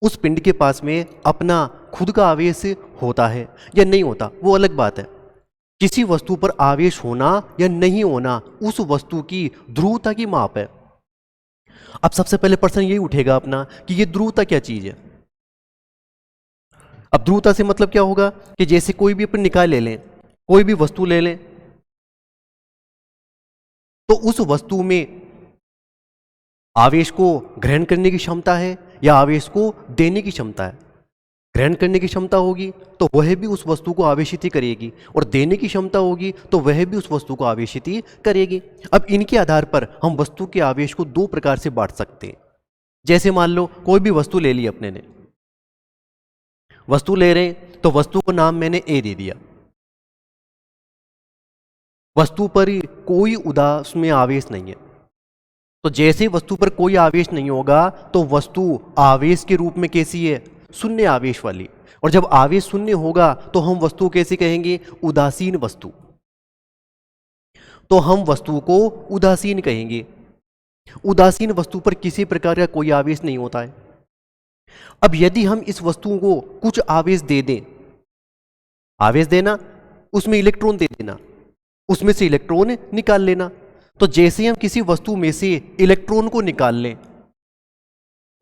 उस पिंड के पास में अपना खुद का आवेश होता है या नहीं होता, वो अलग बात है। किसी वस्तु पर आवेश होना या नहीं होना उस वस्तु की ध्रुवता की माप है। अब सबसे पहले प्रश्न यही उठेगा अपना कि ये ध्रुवता क्या चीज है। अब ध्रुवता से मतलब क्या होगा कि जैसे कोई भी अपन निकाय ले लें, कोई भी वस्तु ले लें, तो उस वस्तु में आवेश को ग्रहण करने की क्षमता है या आवेश को देने की क्षमता है। ग्रहण करने की क्षमता होगी तो वह भी उस वस्तु को आवेशित ही करेगी, और देने की क्षमता होगी तो वह भी उस वस्तु को आवेशित ही करेगी। अब इनके आधार पर हम वस्तु के आवेश को दो प्रकार से बांट सकते हैं। जैसे मान लो कोई भी वस्तु ले ली, अपने ने वस्तु ले रहे हैं तो वस्तु को नाम मैंने ए दे दिया। वस्तु पर कोई उदास में आवेश नहीं है, तो जैसे वस्तु पर कोई आवेश नहीं होगा तो वस्तु आवेश के रूप में कैसी है, शून्य आवेश वाली। और जब आवेश शून्य होगा तो हम वस्तु कैसे कहेंगे, उदासीन वस्तु। तो हम वस्तु को उदासीन कहेंगे। उदासीन वस्तु पर किसी प्रकार का कोई आवेश नहीं होता है। अब यदि हम इस वस्तु को कुछ आवेश दे दें, आवेश देना उसमें इलेक्ट्रॉन दे देना, उसमें से इलेक्ट्रॉन निकाल लेना, तो जैसे हम किसी वस्तु में से इलेक्ट्रॉन को निकाल लें,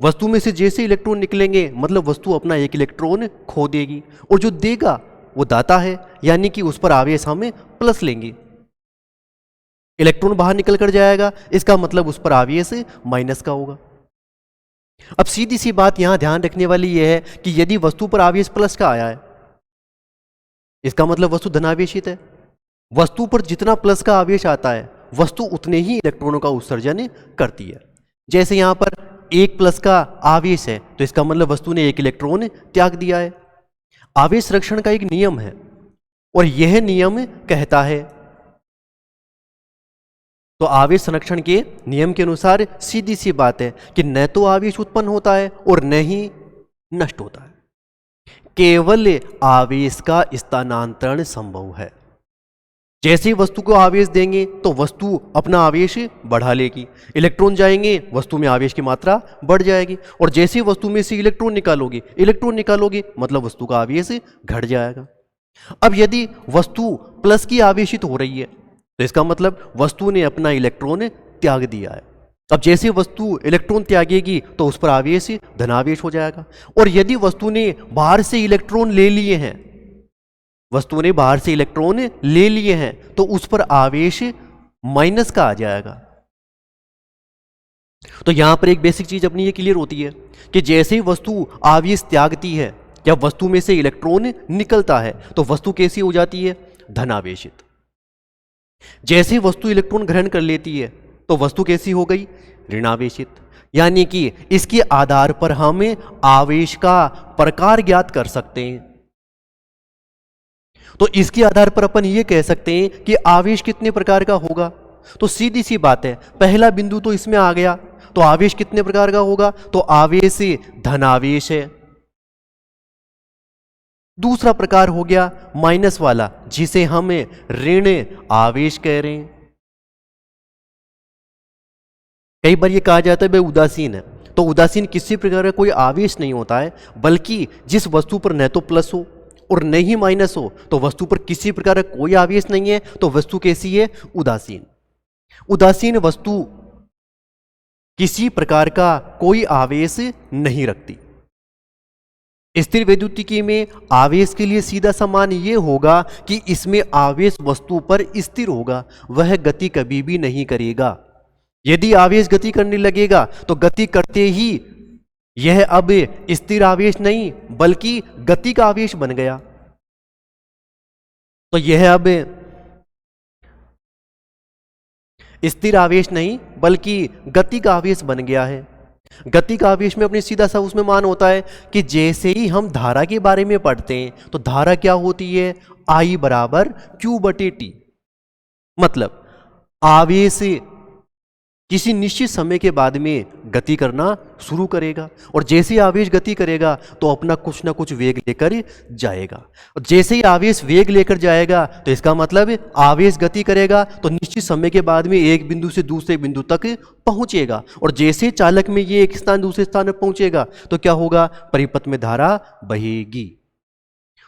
वस्तु में से जैसे इलेक्ट्रॉन निकलेंगे मतलब वस्तु अपना एक इलेक्ट्रॉन खो देगी, और जो देगा वो दाता है, यानी कि उस पर आवेश हम प्लस लेंगे। इलेक्ट्रॉन बाहर निकल कर जाएगा, इसका मतलब उस पर आवेश माइनस का होगा। अब सीधी सी बात यहां ध्यान रखने वाली यह है कि यदि वस्तु पर आवेश प्लस का आया है, इसका मतलब वस्तु धनावेशित है। वस्तु पर जितना प्लस का आवेश आता है वस्तु उतने ही इलेक्ट्रॉनों का उत्सर्जन करती है। जैसे यहां पर एक प्लस का आवेश है तो इसका मतलब वस्तु ने एक इलेक्ट्रॉन त्याग दिया है। आवेश संरक्षण का एक नियम है, और यह नियम कहता है, तो आवेश संरक्षण के नियम के अनुसार सीधी सी बात है कि न तो आवेश उत्पन्न होता है और न ही नष्ट होता है, केवल आवेश का स्थानांतरण संभव है। जैसे ही वस्तु को आवेश देंगे तो वस्तु अपना आवेश बढ़ा लेगी, इलेक्ट्रॉन जाएंगे वस्तु में आवेश की मात्रा बढ़ जाएगी, और जैसे ही वस्तु में से इलेक्ट्रॉन निकालोगे मतलब वस्तु का आवेश घट जाएगा। अब यदि वस्तु प्लस की आवेशित हो रही है तो इसका मतलब वस्तु ने अपना इलेक्ट्रॉन त्याग दिया है। अब जैसे वस्तु इलेक्ट्रॉन त्यागेगी तो उस पर आवेश धनावेश हो जाएगा। और यदि वस्तु ने बाहर से इलेक्ट्रॉन ले लिए हैं, वस्तु ने बाहर से इलेक्ट्रॉन ले लिए हैं तो उस पर आवेश माइनस का आ जाएगा। तो यहां पर एक बेसिक चीज अपनी ये क्लियर होती है कि जैसे ही वस्तु आवेश त्यागती है या वस्तु में से इलेक्ट्रॉन निकलता है तो वस्तु कैसी हो जाती है, धनावेशित। जैसे वस्तु इलेक्ट्रॉन ग्रहण कर लेती है तो वस्तु कैसी हो गई, ऋणावेशित। यानी कि इसके आधार पर हम आवेश का प्रकार ज्ञात कर सकते हैं। तो इसके आधार पर अपन ये कह सकते हैं कि आवेश कितने प्रकार का होगा। तो सीधी सी बात है, पहला बिंदु तो इसमें आ गया, तो आवेश कितने प्रकार का होगा, तो आवेश धनावेश है। दूसरा प्रकार हो गया माइनस वाला, जिसे हम ऋण आवेश कह रहे हैं। कई बार ये कहा जाता है भाई उदासीन है, तो उदासीन किसी प्रकार का कोई आवेश नहीं होता है, बल्कि जिस वस्तु पर न तो प्लस हो और न ही माइनस हो, तो वस्तु पर किसी प्रकार का कोई आवेश नहीं है, तो वस्तु कैसी है, उदासीन। उदासीन वस्तु किसी प्रकार का कोई आवेश नहीं रखती। स्थिर वैद्युतिकी में आवेश के लिए सीधा समान यह होगा कि इसमें आवेश वस्तु पर स्थिर होगा, वह गति कभी भी नहीं करेगा। यदि आवेश गति करने लगेगा तो गति करते ही यह अब स्थिर आवेश नहीं बल्कि गति का आवेश बन गया। तो यह अब स्थिर आवेश नहीं बल्कि गति का आवेश बन गया है। गति का आवेश में अपने सीधा सा उसमें मान होता है कि जैसे ही हम धारा के बारे में पढ़ते हैं तो धारा क्या होती है, I बराबर Q/T। मतलब आवेश किसी निश्चित समय के बाद में गति करना शुरू करेगा, और जैसे ही आवेश गति करेगा तो अपना कुछ ना कुछ वेग लेकर जाएगा। और जैसे ही आवेश वेग लेकर जाएगा तो इसका मतलब आवेश गति करेगा तो निश्चित समय के बाद में एक बिंदु से दूसरे बिंदु तक पहुंचेगा, और जैसे चालक में ये एक स्थान दूसरे स्थान पर पहुंचेगा तो क्या होगा, परिपथ में धारा बहेगी।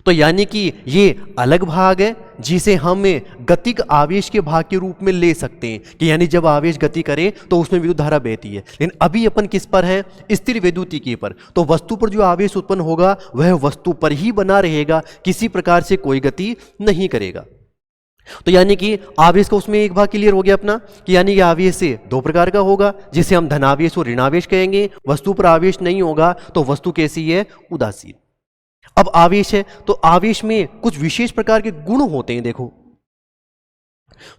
तो यानी कि ये अलग भाग है जिसे हम गतिक आवेश के भाग के रूप में ले सकते हैं कि यानी जब आवेश गति करे तो उसमें विद्युत धारा बहती है। लेकिन अभी अपन किस पर है, स्थिर वैद्युतिकी पर। तो वस्तु पर जो आवेश उत्पन्न होगा वह वस्तु पर ही बना रहेगा, किसी प्रकार से कोई गति नहीं करेगा। तो यानी कि आवेश का उसमें एक भाग क्लियर हो गया अपना कि यानी कि आवेश से दो प्रकार का होगा, जिसे हम धनावेश और ऋणावेश कहेंगे। वस्तु पर आवेश नहीं होगा तो वस्तु कैसी है, उदासीन। अब आवेश है तो आवेश में कुछ विशेष प्रकार के गुण होते हैं। देखो,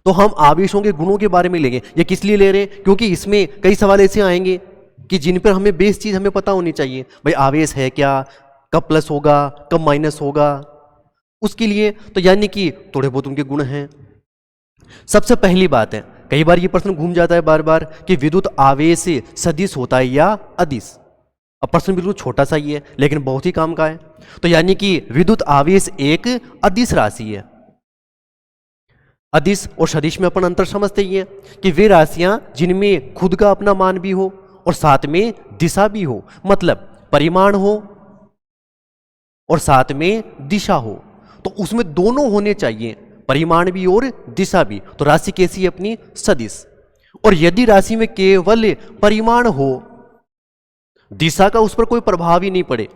तो हम आवेशों के गुणों के बारे में लेंगे। ये किस लिए ले रहे हैं, क्योंकि इसमें कई सवाल ऐसे आएंगे कि जिन पर हमें बेस चीज हमें पता होनी चाहिए। भाई आवेश है क्या, कब प्लस होगा, कब माइनस होगा, उसके लिए तो यानी कि थोड़े बहुत उनके गुण हैं। सबसे पहली बात है, कई बार ये प्रश्न घूम जाता है बार बार कि विद्युत आवेश सदिश होता है या अदिश। अब प्रश्न बिल्कुल छोटा सा ही है लेकिन बहुत ही काम का है। तो यानी कि विद्युत आवेश एक अदिश राशि है। अदिश और सदिश में अपन अंतर समझते ही हैं कि वे राशियां जिनमें खुद का अपना मान भी हो और साथ में दिशा भी हो, मतलब परिमाण हो और साथ में दिशा हो, तो उसमें दोनों होने चाहिए, परिमाण भी और दिशा भी। तो राशि कैसी है अपनी, सदिश। और यदि राशि में केवल परिमाण हो, दिशा का उस पर कोई प्रभाव ही नहीं पड़े,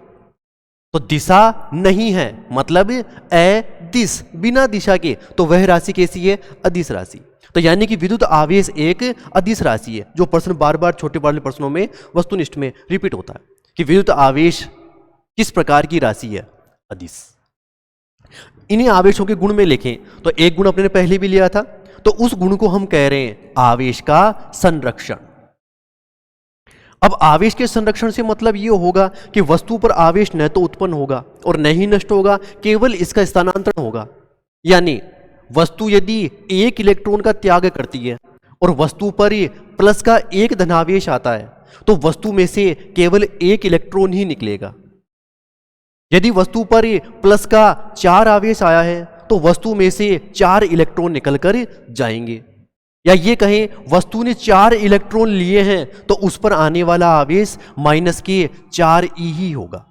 तो दिशा नहीं है, मतलब अदिश, बिना दिशा के, तो वह राशि कैसी है, अदिश राशि। तो यानी कि विद्युत आवेश एक अदिश राशि है, जो प्रश्न बार बार छोटे वाले प्रश्नों में वस्तुनिष्ठ में रिपीट होता है कि विद्युत आवेश किस प्रकार की राशि है, अदिश। इन्हीं आवेशों के गुण में लिखें तो एक गुण अपने ने पहले भी लिया था, तो उस गुण को हम कह रहे हैं आवेश का संरक्षण। अब आवेश के संरक्षण से मतलब ये होगा कि वस्तु पर आवेश न तो उत्पन्न होगा और न ही नष्ट होगा, केवल इसका स्थानांतरण होगा। यानी वस्तु यदि एक इलेक्ट्रॉन का त्याग करती है और वस्तु पर प्लस का एक धनावेश आता है तो वस्तु में से केवल एक इलेक्ट्रॉन ही निकलेगा। यदि वस्तु पर प्लस का 4 आवेश आया है तो वस्तु में से 4 इलेक्ट्रॉन निकलकर जाएंगे। या ये कहें वस्तु ने 4 इलेक्ट्रॉन लिए हैं तो उस पर आने वाला आवेश माइनस के 4 ही होगा।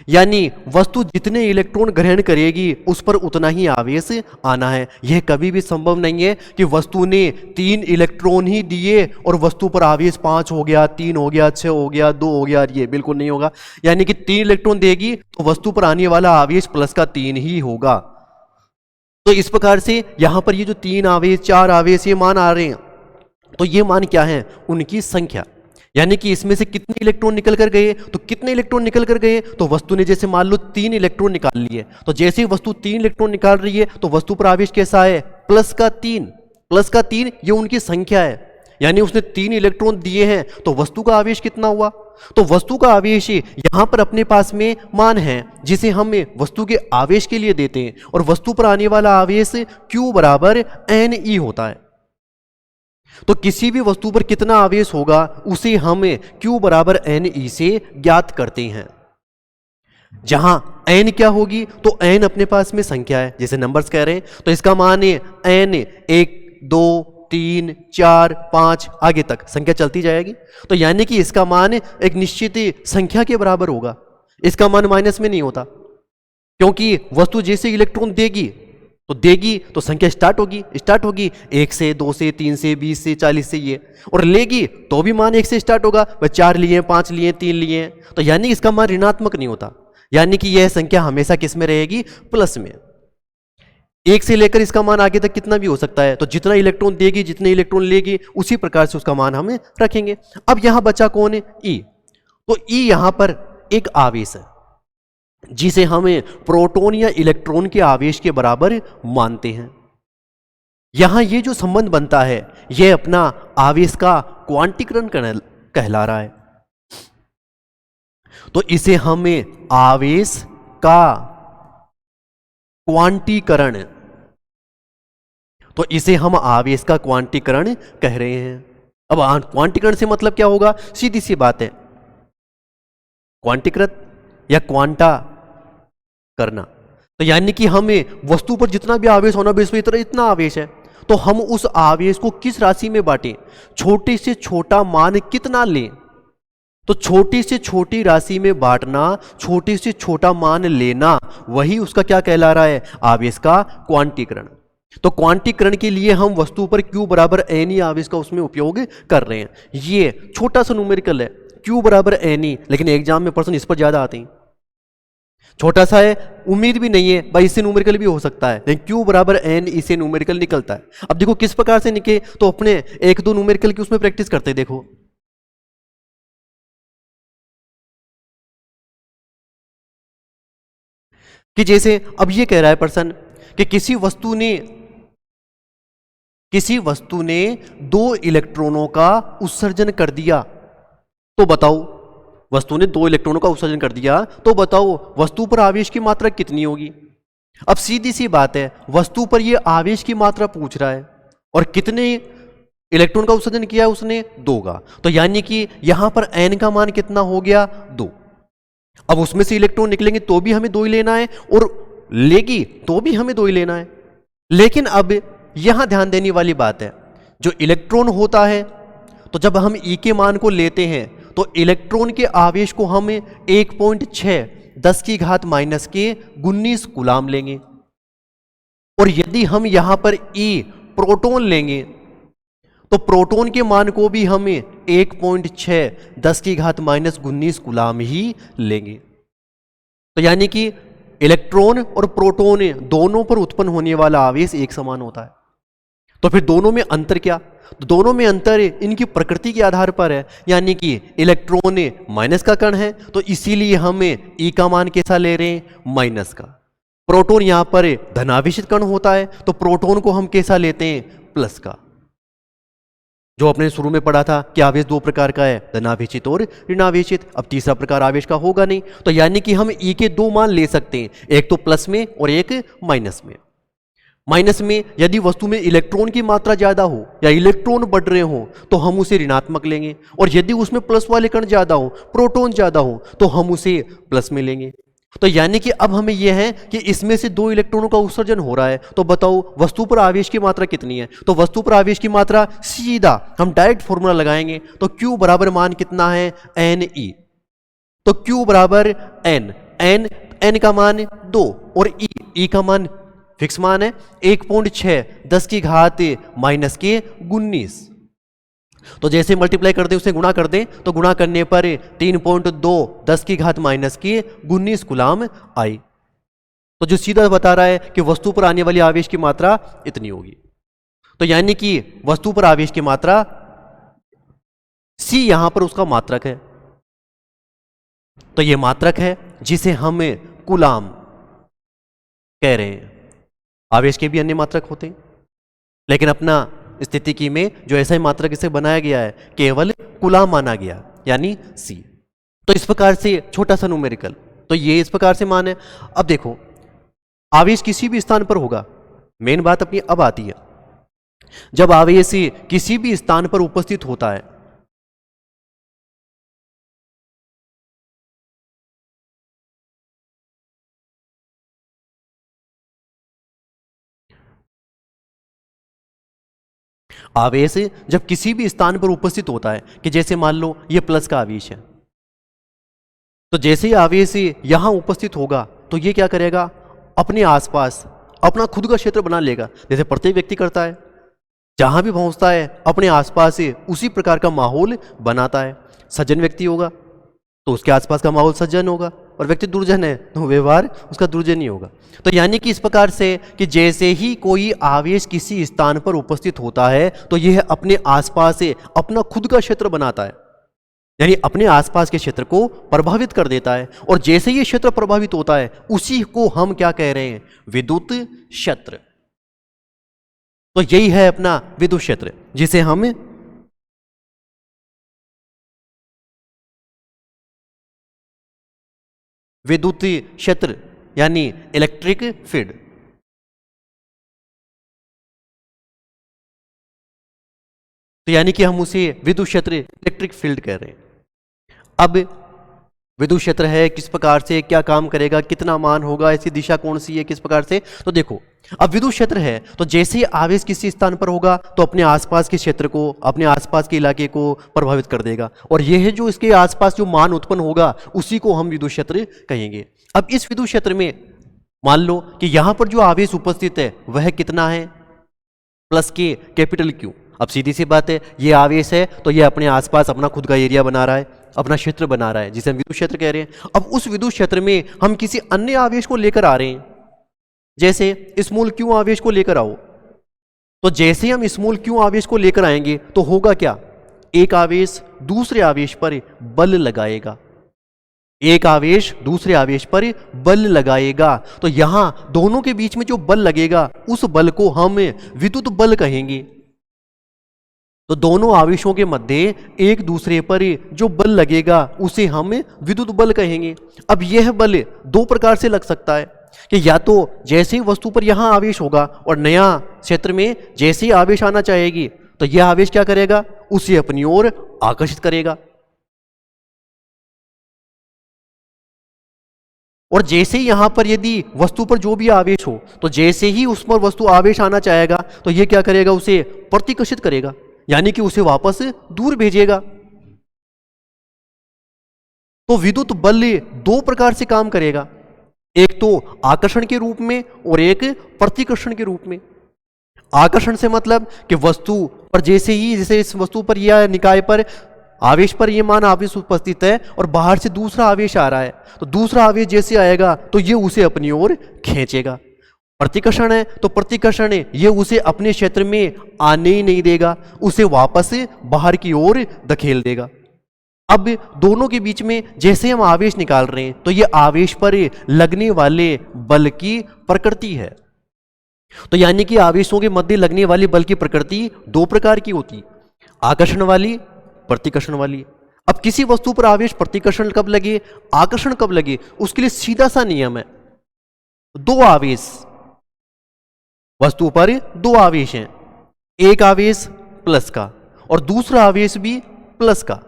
यानी वस्तु जितने इलेक्ट्रॉन ग्रहण करेगी उस पर उतना ही आवेश आना है। यह कभी भी संभव नहीं है कि वस्तु ने 3 इलेक्ट्रॉन ही दिए और वस्तु पर आवेश 5 हो गया, 3 हो गया, 6 हो गया, 2 हो गया, ये बिल्कुल नहीं होगा। यानी कि 3 इलेक्ट्रॉन देगी तो वस्तु पर आने वाला आवेश प्लस का 3 ही होगा। तो इस प्रकार से यहां पर ये जो 3 आवेश, 4 आवेश, ये मान आ रहे हैं, तो ये मान क्या है, उनकी संख्या। यानी कि इसमें से कितने इलेक्ट्रॉन निकल कर गए, तो कितने इलेक्ट्रॉन निकल कर गए, तो वस्तु ने जैसे मान लो 3 इलेक्ट्रॉन निकाल लिए, तो जैसे ही वस्तु 3 इलेक्ट्रॉन निकाल रही है तो वस्तु पर आवेश कैसा है, प्लस का 3। प्लस का 3 ये उनकी संख्या है। यानी उसने 3 इलेक्ट्रॉन दिए हैं तो वस्तु का आवेश कितना हुआ, तो वस्तु का आवेश यहां पर अपने पास में मान है जिसे हम वस्तु के आवेश के लिए देते हैं, और वस्तु पर आने वाला आवेश Q बराबर NE होता है। तो किसी भी वस्तु पर कितना आवेश होगा उसे हम Q बराबर NE से ज्ञात करते हैं। जहां n क्या होगी, तो n अपने पास में संख्या है, जैसे नंबर्स कह रहे हैं, तो इसका मान है n, 1 2 3 4 5 आगे तक संख्या चलती जाएगी। तो यानी कि इसका मान एक निश्चित संख्या के बराबर होगा, इसका मान माइनस में नहीं होता, क्योंकि वस्तु जैसे इलेक्ट्रॉन देगी तो संख्या स्टार्ट होगी 1 से 2 से 3 से 20 से 40 से ये, और लेगी तो भी मान 1 से स्टार्ट होगा, वह 4 लिए, 5 लिए, 3 लिए, तो यानी इसका मान ऋणात्मक नहीं होता। यानी कि यह संख्या हमेशा किस में रहेगी, प्लस में। 1 से लेकर इसका मान आगे तक कितना भी हो सकता है, तो जितना इलेक्ट्रॉन देगी, जितने इलेक्ट्रॉन लेगी, उसी प्रकार से उसका मान हम रखेंगे। अब यहां बचा कौन है, E। तो E यहां पर एक आवेश है जिसे हमें प्रोटॉन या इलेक्ट्रॉन के आवेश के बराबर मानते हैं। यहां ये जो संबंध बनता है यह अपना आवेश का क्वांटीकरण कहला रहा है। तो इसे हमें आवेश का क्वांटीकरण, तो इसे हम आवेश का क्वांटीकरण कह रहे हैं। अब क्वांटीकरण से मतलब क्या होगा? सीधी सी बात है, क्वांटीकृत या क्वांटा करना। तो यानी कि हमें वस्तु पर जितना भी आवेश होना बेस इतना आवेश है, तो हम उस आवेश को किस राशि में बांटें, छोटे से छोटा मान कितना लें। तो छोटी से छोटी राशि में बांटना, छोटे से छोटा मान लेना, वही उसका क्या कहला रहा है? आवेश का क्वांटीकरण। तो क्वांटीकरण के लिए हम वस्तु पर Q बराबर एन ई आवेश का उसमें उपयोग कर रहे हैं। ये छोटा सा न्यूमेरिकल है, Q बराबर एन ई, लेकिन एग्जाम में प्रश्न इस पर ज्यादा आते हैं। छोटा सा है, उम्मीद भी नहीं है भाई इससे न्यूमेरिकल भी हो सकता है, लेकिन Q बराबर एन इससे न्यूमेरिकल निकलता है। अब देखो किस प्रकार से निकले, तो अपने एक दो न्यूमेरिकल की उसमें प्रैक्टिस करते देखो। कि जैसे अब ये कह रहा है पर्सन कि किसी वस्तु ने 2 इलेक्ट्रॉनों का उत्सर्जन कर दिया, तो बताओ, वस्तु ने 2 इलेक्ट्रॉनों का उत्सर्जन कर दिया, तो बताओ वस्तु पर आवेश की मात्रा कितनी होगी। अब सीधी सी बात है, वस्तु पर ये आवेश की मात्रा पूछ रहा है और कितने इलेक्ट्रॉन का उत्सर्जन किया है उसने? 2 का। तो यानी कि यहां पर n का मान कितना हो गया? 2। अब उसमें से इलेक्ट्रॉन निकलेंगे तो भी हमें 2 ही लेना है, और लेगी तो भी हमें 2 ही लेना है। लेकिन अब यहां ध्यान देने वाली बात है, जो इलेक्ट्रॉन होता है, तो जब हम E के मान को लेते हैं तो इलेक्ट्रॉन के आवेश को हम 1.6 10 की घात माइनस के 19 कूलाम लेंगे। और यदि हम यहां पर E प्रोटॉन लेंगे तो प्रोटॉन के मान को भी हम 1.6 10 की घात माइनस 19 कूलाम ही लेंगे। तो यानी कि इलेक्ट्रॉन और प्रोटॉन दोनों पर उत्पन्न होने वाला आवेश एक समान होता है। तो फिर दोनों में अंतर क्या? तो दोनों में अंतर इनकी प्रकृति के आधार पर है, यानी कि इलेक्ट्रॉन माइनस का कण है तो इसीलिए हम E का मान कैसा ले रहे हैं? माइनस का। प्रोटॉन यहां पर धनावेशित कण होता है तो प्रोटॉन को हम कैसा लेते हैं? प्लस का। जो आपने शुरू में पढ़ा था कि आवेश 2 प्रकार का है, धनावेशित और ऋणावेशित। अब तीसरा प्रकार आवेश का होगा नहीं, तो यानी कि हम E के 2 मान ले सकते हैं, एक तो प्लस में और एक माइनस में। माइनस में यदि वस्तु में इलेक्ट्रॉन की मात्रा ज्यादा हो या इलेक्ट्रॉन बढ़ रहे हो तो हम उसे ऋणात्मक लेंगे, और यदि उसमें प्लस वाले कण ज्यादा हो, प्रोटॉन ज्यादा हो, तो हम उसे प्लस में लेंगे। तो यानी कि अब हमें यह है कि इसमें से 2 इलेक्ट्रॉनों का उत्सर्जन हो रहा है, तो बताओ वस्तु पर आवेश की मात्रा कितनी है? तो वस्तु पर आवेश की मात्रा सीधा हम डायरेक्ट फॉर्मूला लगाएंगे, तो Q बराबर मान कितना है? NE। तो Q बराबर n का मान 2 और E का मान फिक्स मान है 1.6 10 की घात माइनस के 19। तो जैसे मल्टीप्लाई कर दे उसे गुणा कर दे, तो गुणा करने पर 3.2 10 की घात माइनस की 19 कूलाम आई। तो जो सीधा बता रहा है कि वस्तु पर आने वाली आवेश की मात्रा इतनी होगी। तो यानी कि वस्तु पर आवेश की मात्रा C यहां पर उसका मात्रक है। तो यह मात्रक है जिसे हम कूलाम कह रहे हैं। आवेश के भी अन्य मात्रक होते हैं, लेकिन अपना स्थितिकी में जो ऐसा ही मात्रक इसे बनाया गया है केवल कूलाम माना गया, यानी C। तो इस प्रकार से छोटा सा न्यूमेरिकल, तो ये इस प्रकार से मान है। अब देखो आवेश किसी भी स्थान पर होगा, मेन बात अपनी अब आती है, जब आवेश किसी भी स्थान पर उपस्थित होता है आवेश जब किसी भी स्थान पर उपस्थित होता है, कि जैसे मान लो ये प्लस का आवेश है, तो जैसे ही आवेश यहां उपस्थित होगा तो ये क्या करेगा? अपने आसपास अपना खुद का क्षेत्र बना लेगा, जैसे प्रत्येक व्यक्ति करता है। जहां भी पहुंचता है अपने आसपास से उसी प्रकार का माहौल बनाता है। सज्जन व्यक्ति होगा तो उसके आसपास का माहौल सज्जन होगा, और व्यक्ति दुर्जन है तो व्यवहार उसका दुर्जन ही होगा। तो यानी कि इस प्रकार से कि जैसे ही कोई आवेश किसी स्थान पर उपस्थित होता है तो यह अपने आसपास से अपना खुद का क्षेत्र बनाता है, यानी अपने आसपास के क्षेत्र को प्रभावित कर देता है। और जैसे ये क्षेत्र प्रभावित होता है उसी को हम क्या कह रहे हैं? विद्युत क्षेत्र। तो यही है अपना विद्युत क्षेत्र, जिसे हम विद्युत क्षेत्र यानी इलेक्ट्रिक फील्ड तो यानी कि हम उसे विद्युत क्षेत्र, इलेक्ट्रिक फील्ड कह रहे हैं। अब विद्युत क्षेत्र है, किस प्रकार से क्या काम करेगा, कितना मान होगा, इसकी दिशा कौन सी है, किस प्रकार से, तो देखो अब विद्युत क्षेत्र है तो जैसे ही आवेश किसी स्थान पर होगा तो अपने आसपास के क्षेत्र को, अपने आसपास के इलाके को प्रभावित कर देगा, और यह है जो इसके आसपास जो मान उत्पन्न होगा उसी को हम विद्युत क्षेत्र कहेंगे। अब इस विद्युत क्षेत्र में मान लो कि यहां पर जो आवेश उपस्थित है वह कितना है, प्लस के, कैपिटल क्यू। अब सीधी सी बात है, ये आवेश है तो ये अपने आसपास अपना खुद का एरिया बना रहा है, अपना क्षेत्र बना रहा है, जिसे हम विद्युत क्षेत्र कह रहे हैं। अब उस विद्युत क्षेत्र में हम किसी अन्य आवेश को लेकर आ रहे हैं, जैसे स्मॉल क्यू आवेश को लेकर आओ, तो जैसे हम स्मॉल क्यू आवेश को लेकर आएंगे तो होगा क्या, एक आवेश दूसरे आवेश पर बल लगाएगा, एक आवेश दूसरे आवेश पर बल लगाएगा, तो यहां दोनों के बीच में जो बल लगेगा उस बल को हम विद्युत बल कहेंगे। तो दोनों आवेशों के मध्य एक दूसरे पर जो बल लगेगा उसे हम विद्युत बल कहेंगे। अब यह बल दो प्रकार से लग सकता है कि या तो जैसे ही वस्तु पर यहां आवेश होगा और नया क्षेत्र में जैसे ही आवेश आना चाहेगी तो यह आवेश क्या करेगा, उसे अपनी ओर आकर्षित करेगा, और जैसे ही यहां पर यदि वस्तु पर जो भी आवेश हो तो जैसे ही उस पर वस्तु आवेश आना चाहेगा तो यह क्या करेगा, उसे प्रतिकर्षित करेगा, यानी कि उसे वापस दूर भेजेगा। तो विद्युत बल दो प्रकार से काम करेगा, एक तो आकर्षण के रूप में और एक प्रतिकर्षण के रूप में। आकर्षण से मतलब कि वस्तु पर जैसे इस वस्तु पर या निकाय पर आवेश पर ये मान आवेश उपस्थित है और बाहर से दूसरा आवेश आ रहा है, तो दूसरा आवेश जैसे आएगा तो ये उसे अपनी ओर खींचेगा। प्रतिकर्षण है तो प्रतिकर्षण ये उसे अपने क्षेत्र में आने ही नहीं देगा, उसे वापस बाहर की ओर धकेल देगा। अब दोनों के बीच में जैसे हम आवेश निकाल रहे हैं तो ये आवेश पर लगने वाले बल की प्रकृति है। तो यानी कि आवेशों के मध्य लगने वाली बल की प्रकृति दो प्रकार की होती, आकर्षण वाली, प्रतिकर्षण वाली। अब किसी वस्तु पर आवेश प्रतिकर्षण कब लगे, आकर्षण कब लगे, उसके लिए सीधा सा नियम है, दो आवेश, वस्तु पर दो आवेश हैं, एक आवेश प्लस का और दूसरा आवेश भी प्लस का,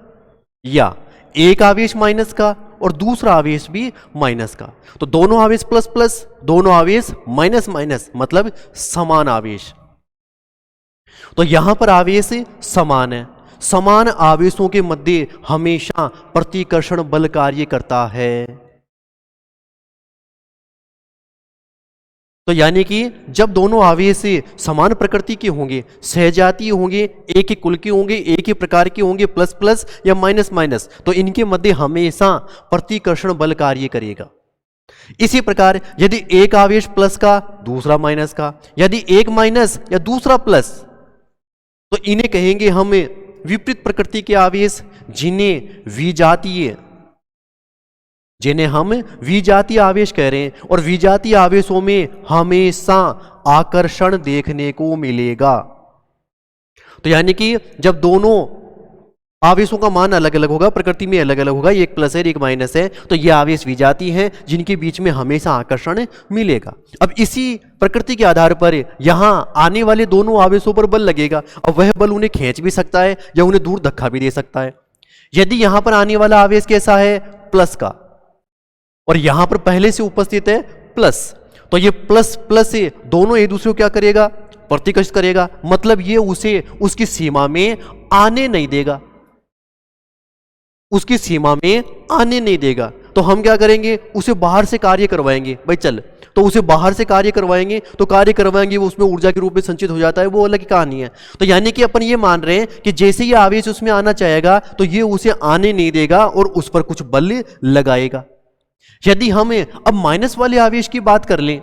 या एक आवेश माइनस का और दूसरा आवेश भी माइनस का। तो दोनों आवेश प्लस प्लस, दोनों आवेश माइनस माइनस, मतलब समान आवेश। तो यहां पर आवेश समान है, समान आवेशों के मध्य हमेशा प्रतिकर्षण बल कार्य करता है। तो यानी कि जब दोनों आवेश समान प्रकृति के होंगे, सहजातीय होंगे, एक ही कुल के होंगे, एक ही प्रकार के होंगे, प्लस प्लस या माइनस माइनस, तो इनके मध्य हमेशा प्रतिकर्षण बल कार्य करेगा। इसी प्रकार यदि एक आवेश प्लस का दूसरा माइनस का, यदि एक माइनस या दूसरा प्लस, तो इन्हें कहेंगे हम विपरीत प्रकृति के आवेश, जिन्हें हम विजातीय आवेश कह रहे हैं। और विजातीय आवेशों में हमेशा आकर्षण देखने को मिलेगा। तो यानी कि जब दोनों आवेशों का मान अलग अलग होगा, प्रकृति में अलग अलग होगा, एक प्लस है एक माइनस है, तो ये आवेश विजातीय हैं जिनके बीच में हमेशा आकर्षण मिलेगा। अब इसी प्रकृति के आधार पर यहां आने वाले दोनों आवेशों पर बल लगेगा, और वह बल उन्हें खींच भी सकता है या उन्हें दूर धक्का भी दे सकता है। यदि यहां पर आने वाला आवेश कैसा है, प्लस का, और यहां पर पहले से उपस्थित है प्लस, तो ये प्लस प्लस से दोनों एक दूसरे को क्या करेगा, प्रतिकर्षित करेगा, मतलब ये उसे उसकी सीमा में आने नहीं देगा, उसकी सीमा में आने नहीं देगा। तो हम क्या करेंगे, उसे बाहर से कार्य करवाएंगे, भाई चल, तो उसे बाहर से कार्य करवाएंगे, तो कार्य करवाएंगे वो उसमें ऊर्जा के रूप में संचित हो जाता है, वो अलग कहानी है। तो यानी कि अपन ये मान रहे हैं कि जैसे ये आवेश उसमें आना चाहेगा तो ये उसे आने नहीं देगा और उस पर कुछ बल लगाएगा। यदि हम अब माइनस वाले आवेश की बात कर लें,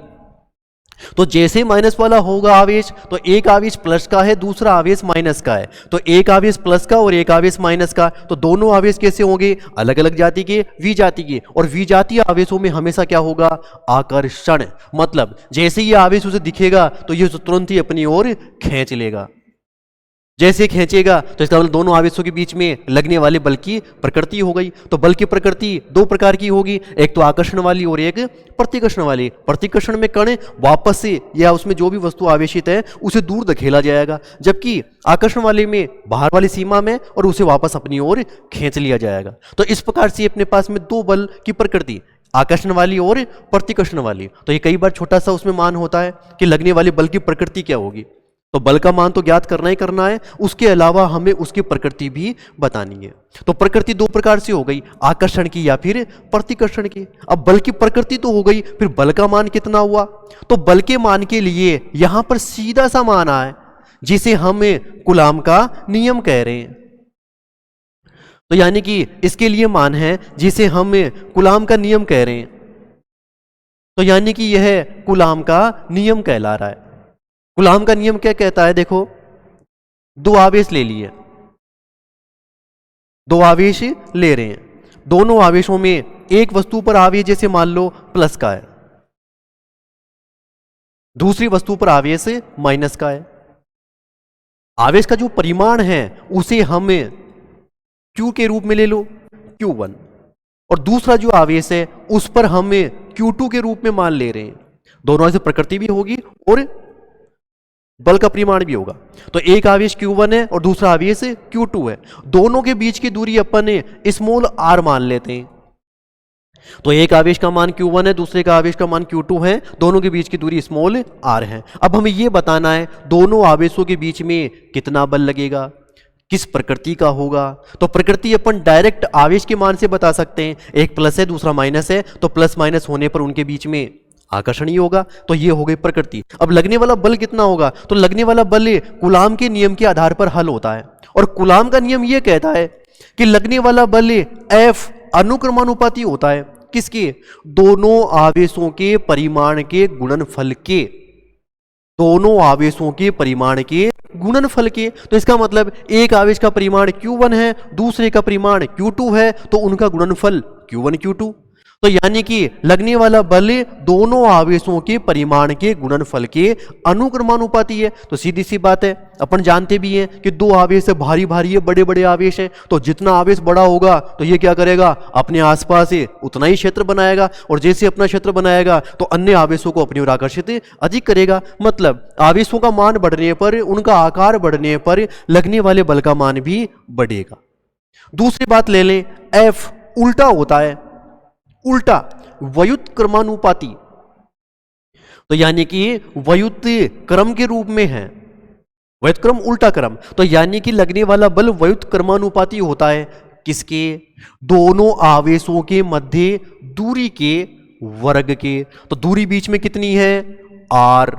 तो जैसे माइनस वाला होगा आवेश, तो एक आवेश प्लस का है, दूसरा आवेश माइनस का है, तो एक आवेश प्लस का और एक आवेश माइनस का, तो दोनों आवेश कैसे होंगे, अलग अलग जाति के, विजाति के। और विजातीय आवेशों में हमेशा क्या होगा, आकर्षण, मतलब जैसे ये आवेश उसे दिखेगा तो ये तुरंत ही अपनी ओर खींच लेगा। जैसे खींचेगा तो इसका मतलब दोनों आवेशों के बीच में लगने वाले बल की प्रकृति हो गई। तो बल की प्रकृति दो प्रकार की होगी, एक तो आकर्षण वाली और एक प्रतिकर्षण वाली। प्रतिकर्षण में कण वापस से या उसमें जो भी वस्तु आवेशित है उसे दूर धकेला जाएगा, जबकि आकर्षण वाले में बाहर वाली सीमा में और उसे वापस अपनी ओर खींच लिया जाएगा। तो इस प्रकार से अपने पास में दो बल की प्रकृति, आकर्षण वाली और प्रतिकर्षण वाली। तो ये कई बार छोटा सा उसमें मान होता है कि लगने वाले बल की प्रकृति क्या होगी। तो बल का मान तो ज्ञात करना ही करना है, उसके अलावा हमें उसकी प्रकृति भी बतानी है। तो प्रकृति दो प्रकार से हो गई, आकर्षण की या फिर प्रतिकर्षण की। अब बल की प्रकृति तो हो गई, फिर बल का मान कितना हुआ। तो बल के मान के लिए यहां पर सीधा सा मान आए जिसे हम कूलाम का नियम कह रहे हैं। तो यानी कि इसके लिए मान है जिसे हम कूलाम का नियम कह रहे हैं। तो यानी कि यह कूलाम का नियम कहला रहा है। कूलाम का नियम क्या कहता है, देखो दो आवेश ले लिए, दो आवेश ले रहे हैं, दोनों आवेशों में एक वस्तु पर आवेश जैसे मान लो प्लस का है, दूसरी वस्तु पर आवेश माइनस का है। आवेश का जो परिमाण है उसे हम Q के रूप में ले लो, Q1, और दूसरा जो आवेश है उस पर हम Q2 के रूप में मान ले रहे हैं। दोनों से प्रकृति भी होगी और बल का परिमाण भी होगा। तो एक आवेश Q1 है और दूसरा आवेश Q2 है। दोनों के बीच की दूरी अपन स्मॉल r मान लेते हैं। तो एक आवेश का मान Q1 है, दूसरे का आवेश का मान Q2 है, दोनों के बीच की दूरी स्मॉल r है। अब हमें यह बताना है दोनों आवेशों के बीच में कितना बल लगेगा, किस प्रकृति का होगा। तो प्रकृति अपन डायरेक्ट आवेश के मान से बता सकते हैं, एक प्लस है दूसरा माइनस है, तो प्लस माइनस होने पर उनके बीच में आकर्षण ही होगा। तो ये हो गई प्रकृति। अब लगने वाला बल कितना होगा, तो लगने वाला बल कूलाम के नियम के आधार पर हल होता है। और कूलाम का नियम यह कहता है कि लगने वाला बल F अनुक्रमानुपाती होता है, किसके, दोनों आवेशों के परिमाण के गुणनफल के, दोनों आवेशों के परिमाण के गुणनफल के। तो इसका मतलब एक आवेश का परिमाण Q1 है, दूसरे का परिमाण Q2 है, तो उनका गुणनफल Q1 Q2। तो यानी कि लगने वाला बल दोनों आवेशों के परिमाण के गुणनफल के अनुक्रमानुपाती है। तो सीधी सी बात है, अपन जानते भी हैं कि दो आवेश है, भारी भारी है, बड़े बड़े आवेश हैं। तो जितना आवेश बड़ा होगा तो ये क्या करेगा, अपने आसपास उतना ही क्षेत्र बनाएगा, और जैसे अपना क्षेत्र बनाएगा तो अन्य आवेशों को अपनी ओर आकर्षित अधिक करेगा। मतलब आवेशों का मान बढ़ने पर, उनका आकार बढ़ने पर लगने वाले बल का मान भी बढ़ेगा। दूसरी बात ले लें, F उल्टा होता है, उल्टा व्युत्क्रमानुपाती। तो यानी कि व्युत्क्रम क्रम के रूप में है, व्युत्क्रम उल्टा क्रम। तो यानी कि लगने वाला बल व्युत्क्रमानुपाती होता है, किसके, दोनों आवेशों के मध्य दूरी के वर्ग के। तो दूरी बीच में कितनी है, r,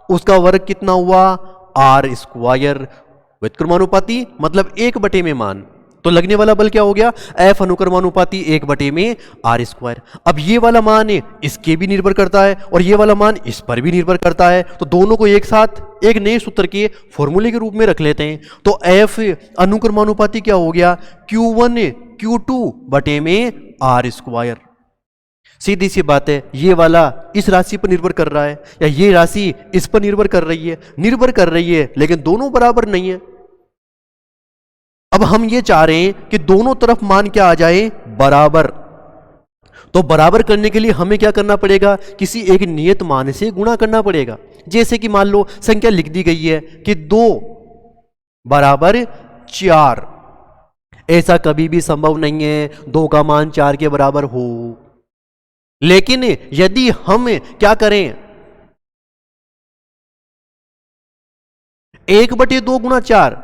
उसका वर्ग कितना हुआ, r स्क्वायर। व्युत्क्रमानुपाती मतलब 1/, में मान। तो लगने वाला बल क्या हो गया, F अनुक्रमानुपाती 1/, r स्क्वायर। अब ये वाला मान इसके भी निर्भर करता है और ये वाला मान इस पर भी निर्भर करता है। तो दोनों को एक साथ एक नए सूत्र के फॉर्मूले के रूप में रख लेते हैं। तो F अनुक्रमानुपाती क्या हो गया, Q1 Q2 r स्क्वायर। सीधी सी बात है, ये वाला इस राशि पर निर्भर कर रहा है या ये राशि इस पर निर्भर कर रही है, निर्भर कर रही है, लेकिन दोनों बराबर नहीं है। अब हम ये चाह रहे हैं कि दोनों तरफ मान क्या आ जाए, बराबर। तो बराबर करने के लिए हमें क्या करना पड़ेगा, किसी एक नियत मान से गुणा करना पड़ेगा। जैसे कि मान लो संख्या लिख दी गई है कि 2 = 4। ऐसा कभी भी संभव नहीं है 2 का मान 4 के बराबर हो। लेकिन यदि हम क्या करें, 1/2 गुणा 4,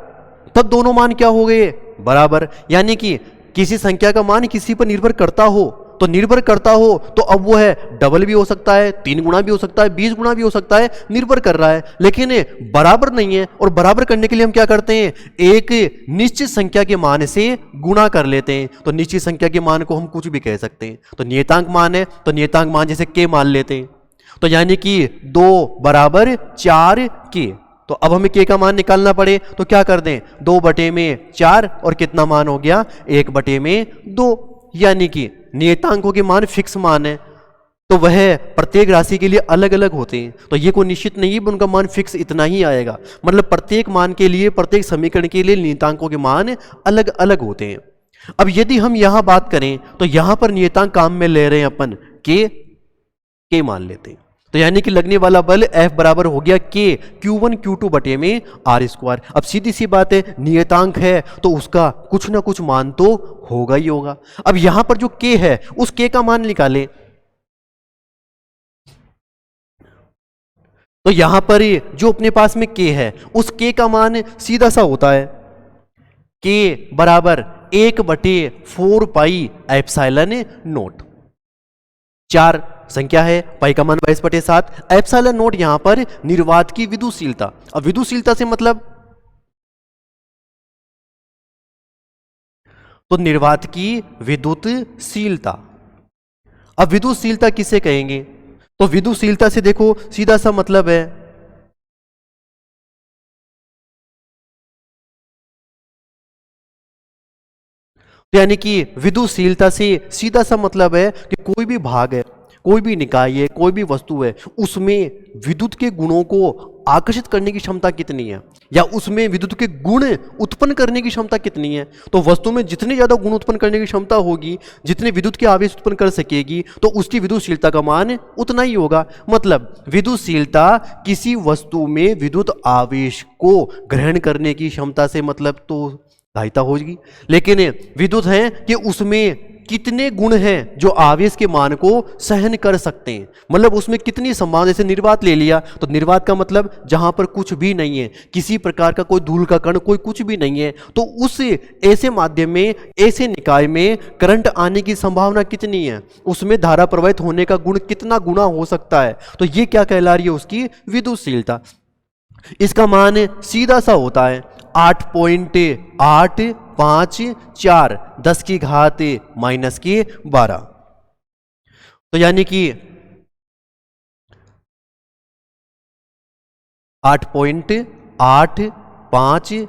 तब दोनों मान क्या हो गए, बराबर। यानी कि किसी संख्या का मान किसी पर निर्भर करता हो, तो निर्भर करता हो तो अब वो है डबल भी हो सकता है, 3 गुना भी हो सकता है, 20 गुना भी हो सकता है, निर्भर कर रहा है। लेकिन बराबर नहीं है, और बराबर करने के लिए हम क्या करते हैं, एक निश्चित संख्या के मान से गुणा कर लेते हैं। तो निश्चित संख्या के मान को हम कुछ भी कह सकते हैं। तो नियतांक मान है तो नियतांक मान जैसे k मान लेते हैं। तो यानी कि 2 = 4 k। तो अब हमें k का मान निकालना पड़े तो क्या कर दें, 2/4 और कितना मान हो गया, 1/2। यानी कि नियतांकों के मान फिक्स मान है। तो वह प्रत्येक राशि के लिए अलग अलग होते हैं। तो ये कोई निश्चित नहीं है उनका मान फिक्स इतना ही आएगा, मतलब प्रत्येक मान के लिए, प्रत्येक समीकरण के लिए नियतांकों के मान अलग अलग होते हैं। अब यदि हम यहां बात करें तो यहां पर नियतांक काम में ले रहे हैं अपन के मान लेते हैं। तो यानी कि लगने वाला बल F बराबर हो गया K Q1 Q2 बटे में R स्क्वायर। अब सीधी सी बात है, नियतांक है तो उसका कुछ ना कुछ मान तो होगा ही होगा। अब यहां पर जो K है उस K का मान निकालें, तो यहां पर जो अपने पास में K है उस K का मान सीधा सा होता है K बराबर 1/4 पाई एप्सिलॉन नोट। 4 संख्या है, पाई का मान 22/7, एप्सिलॉन नोट यहां पर निर्वात की विद्युतशीलता। अब विद्युतशीलता से मतलब तो निर्वात की विद्युतशीलता। अब विद्युतशीलता किसे कहेंगे? तो विद्युतशीलता से देखो सीधा सा मतलब है तो यानी कि विद्युतशीलता से सीधा सा मतलब है कि कोई भी भाग है, कोई भी निकाय है, कोई भी वस्तु है, उसमें विद्युत के गुणों को आकर्षित करने की क्षमता कितनी है, या उसमें विद्युत के गुण उत्पन्न करने की क्षमता कितनी है। तो वस्तु में जितने ज्यादा गुण उत्पन्न करने की क्षमता होगी, जितने विद्युत के आवेश उत्पन्न कर सकेगी, तो उसकी विद्युतशीलता का मान उतना ही होगा। मतलब विद्युतशीलता किसी वस्तु में विद्युत आवेश को ग्रहण करने की क्षमता से मतलब तो सहायता होगी, लेकिन विद्युत है कि उसमें कितने गुण हैं जो आवेश के मान को सहन कर सकते हैं, मतलब उसमें कितनी संभावना। जैसे निर्वात ले लिया तो निर्वात का मतलब जहां पर कुछ भी नहीं है, किसी प्रकार का कोई धूल का कण, कोई कुछ भी नहीं है, तो उस ऐसे माध्यम में, ऐसे निकाय में करंट आने की संभावना कितनी है, उसमें धारा प्रवाहित होने का गुण कितना गुना हो सकता है। तो ये क्या कहला रही है? उसकी विद्युतशीलता। इसका मान सीधा सा होता है 8.854 10 की घात -12। तो यानी कि 8.85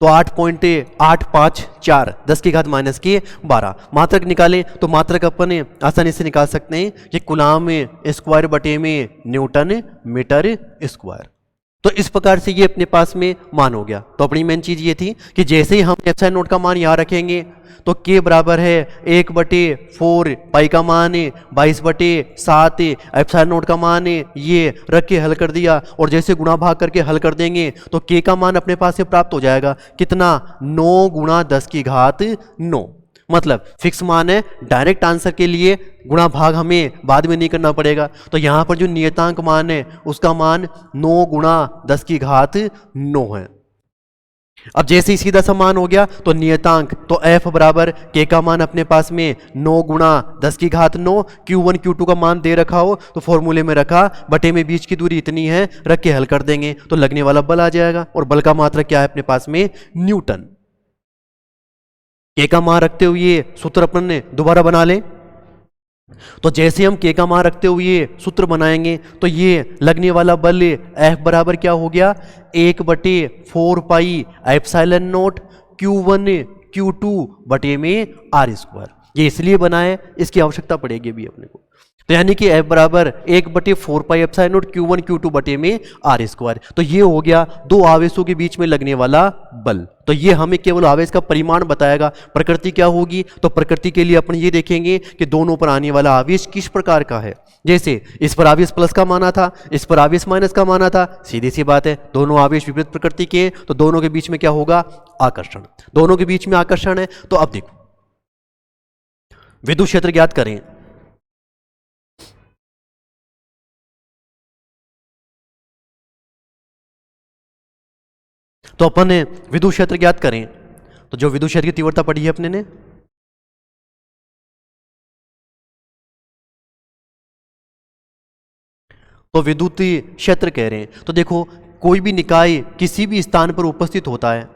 तो 8.854 10 की घात -12 मात्रक निकालें तो मात्रक अपन आसानी से निकाल सकते हैं कि कूलाम स्क्वायर बटे में न्यूटन मीटर स्क्वायर। तो इस प्रकार से ये अपने पास में मान हो गया। तो अपनी मेन चीज ये थी कि जैसे ही हम एप्सिलॉन नोट का मान यहाँ रखेंगे तो K बराबर है 1/4 पाई का मान 22/7 एप्सिलॉन नोट का मान ये रख के हल कर दिया, और जैसे गुणा भाग करके हल कर देंगे तो K का मान अपने पास से प्राप्त हो जाएगा कितना? 9 × 10 की घात 9। मतलब फिक्स मान है, डायरेक्ट आंसर के लिए गुणा भाग हमें बाद में नहीं करना पड़ेगा। तो यहां पर जो नियतांक मान है उसका मान 9 × 10 की घात 9 है। अब जैसे ही सीधा सा मान हो गया तो नियतांक तो F बराबर K का मान अपने पास में 9 × 10 की घात 9, Q1 Q2 का मान दे रखा हो तो फॉर्मूले में रखा, बटे में बीच की दूरी इतनी है, रख के हल कर देंगे तो लगने वाला बल आ जाएगा। और बल का मात्रक क्या है अपने पास में? न्यूटन। K का मान रखते हुए सूत्र अपन ने दोबारा बना ले, तो जैसे हम K का मान रखते हुए सूत्र बनाएंगे तो ये लगने वाला बल F बराबर क्या हो गया? 1/4 pi epsilon note Q1 Q2 बटे में R स्क्वायर। ये इसलिए बनाए, इसकी आवश्यकता पड़ेगी भी अपने को। तो यानी कि F बराबर 1/4 pi epsilon note Q1 Q2 बटे में R स्क्वायर। तो ये हो गया दो आवेशों के बीच में लगने वाला बल। तो ये हमें केवल आवेश का परिमाण बताएगा, प्रकृति क्या होगी। तो प्रकृति के लिए अपन ये देखेंगे कि दोनों पर आने वाला आवेश किस प्रकार का है। जैसे इस पर आवेश प्लस का माना था, इस पर आवेश माइनस का माना था, सीधी सी बात है दोनों आवेश विपरीत प्रकृति के, तो दोनों के बीच में क्या होगा? आकर्षण। दोनों के बीच में आकर्षण है। तो अब देखो विद्युत क्षेत्र ज्ञात करें। तो अपन ने विद्युत क्षेत्र ज्ञात करें, तो जो विद्युत क्षेत्र की तीव्रता पढ़ी है अपने ने, तो विद्युत क्षेत्र कह रहे हैं। तो देखो कोई भी निकाय किसी भी स्थान पर उपस्थित होता है,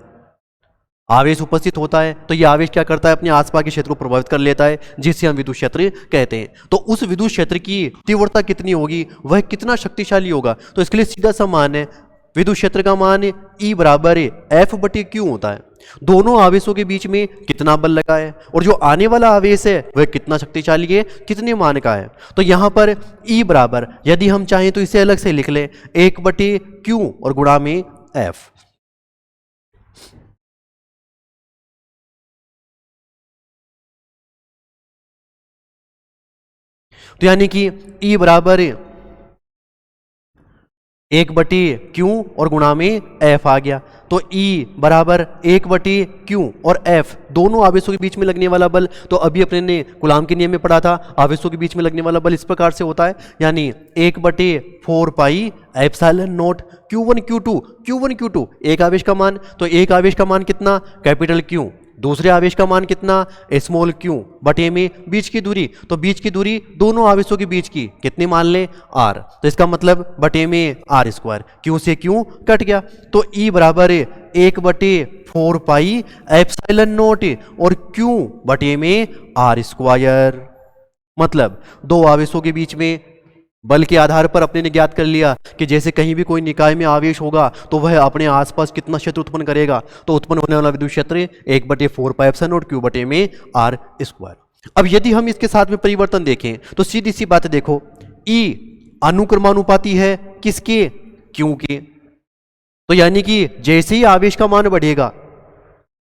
आवेश उपस्थित होता है, तो यह आवेश क्या करता है? अपने आसपास के क्षेत्र को प्रभावित कर लेता है, जिसे हम विद्युत क्षेत्र कहते हैं। तो उस विद्युत क्षेत्र की तीव्रता कितनी होगी, वह कितना शक्तिशाली होगा? तो इसके लिए सीधा सा मान है विद्युत क्षेत्र का मान E बराबर F बटे Q होता है। दोनों आवेशों के बीच में कितना बल लगा है और जो आने वाला आवेश है वह कितना शक्तिशाली है, कितने मान का है। तो यहाँ पर E बराबर, यदि हम चाहें तो इसे अलग से लिख लें, 1 बटे Q और गुणा में F। तो यानी कि E बराबर 1 बटे Q और गुणा में F आ गया। तो E बराबर 1 बटे Q और F, दोनों आवेशों के बीच में लगने वाला बल। तो अभी अपने ने कूलाम के नियम में पढ़ा था, आवेशों के बीच में लगने वाला बल इस प्रकार से होता है, यानी 1 बटे 4 pi epsilon not Q1 Q2। Q1 Q2 एक आवेश का मान, तो एक आवेश का मान कितना, कैपिटल Q। दूसरे आवेश का मान कितना, स्मॉल q, बटे में बीच की दूरी। तो बीच की दूरी दोनों आवेशों के बीच की कितनी मान लें, r। तो इसका मतलब बटे में r स्क्वायर, q से q कट गया। तो E बराबर 1 बटे 4 पाई एप्सिलॉन नॉट और q बटे में r स्क्वायर। मतलब दो आवेशों के बीच में बल के आधार पर अपने ने ज्ञात कर लिया कि जैसे कहीं भी कोई निकाय में आवेश होगा तो वह अपने आसपास कितना क्षेत्र उत्पन्न करेगा। तो उत्पन्न होने वाला विद्युत क्षेत्र 1 बटे 4 पाई एप्सिलॉन नॉट q बटे में r स्क्वायर। अब यदि हम इसके साथ में परिवर्तन देखें तो सीधी सी बात देखो, E अनुक्रमानुपाती है किसके, q के। तो यानी कि जैसे ही आवेश का मान बढ़ेगा,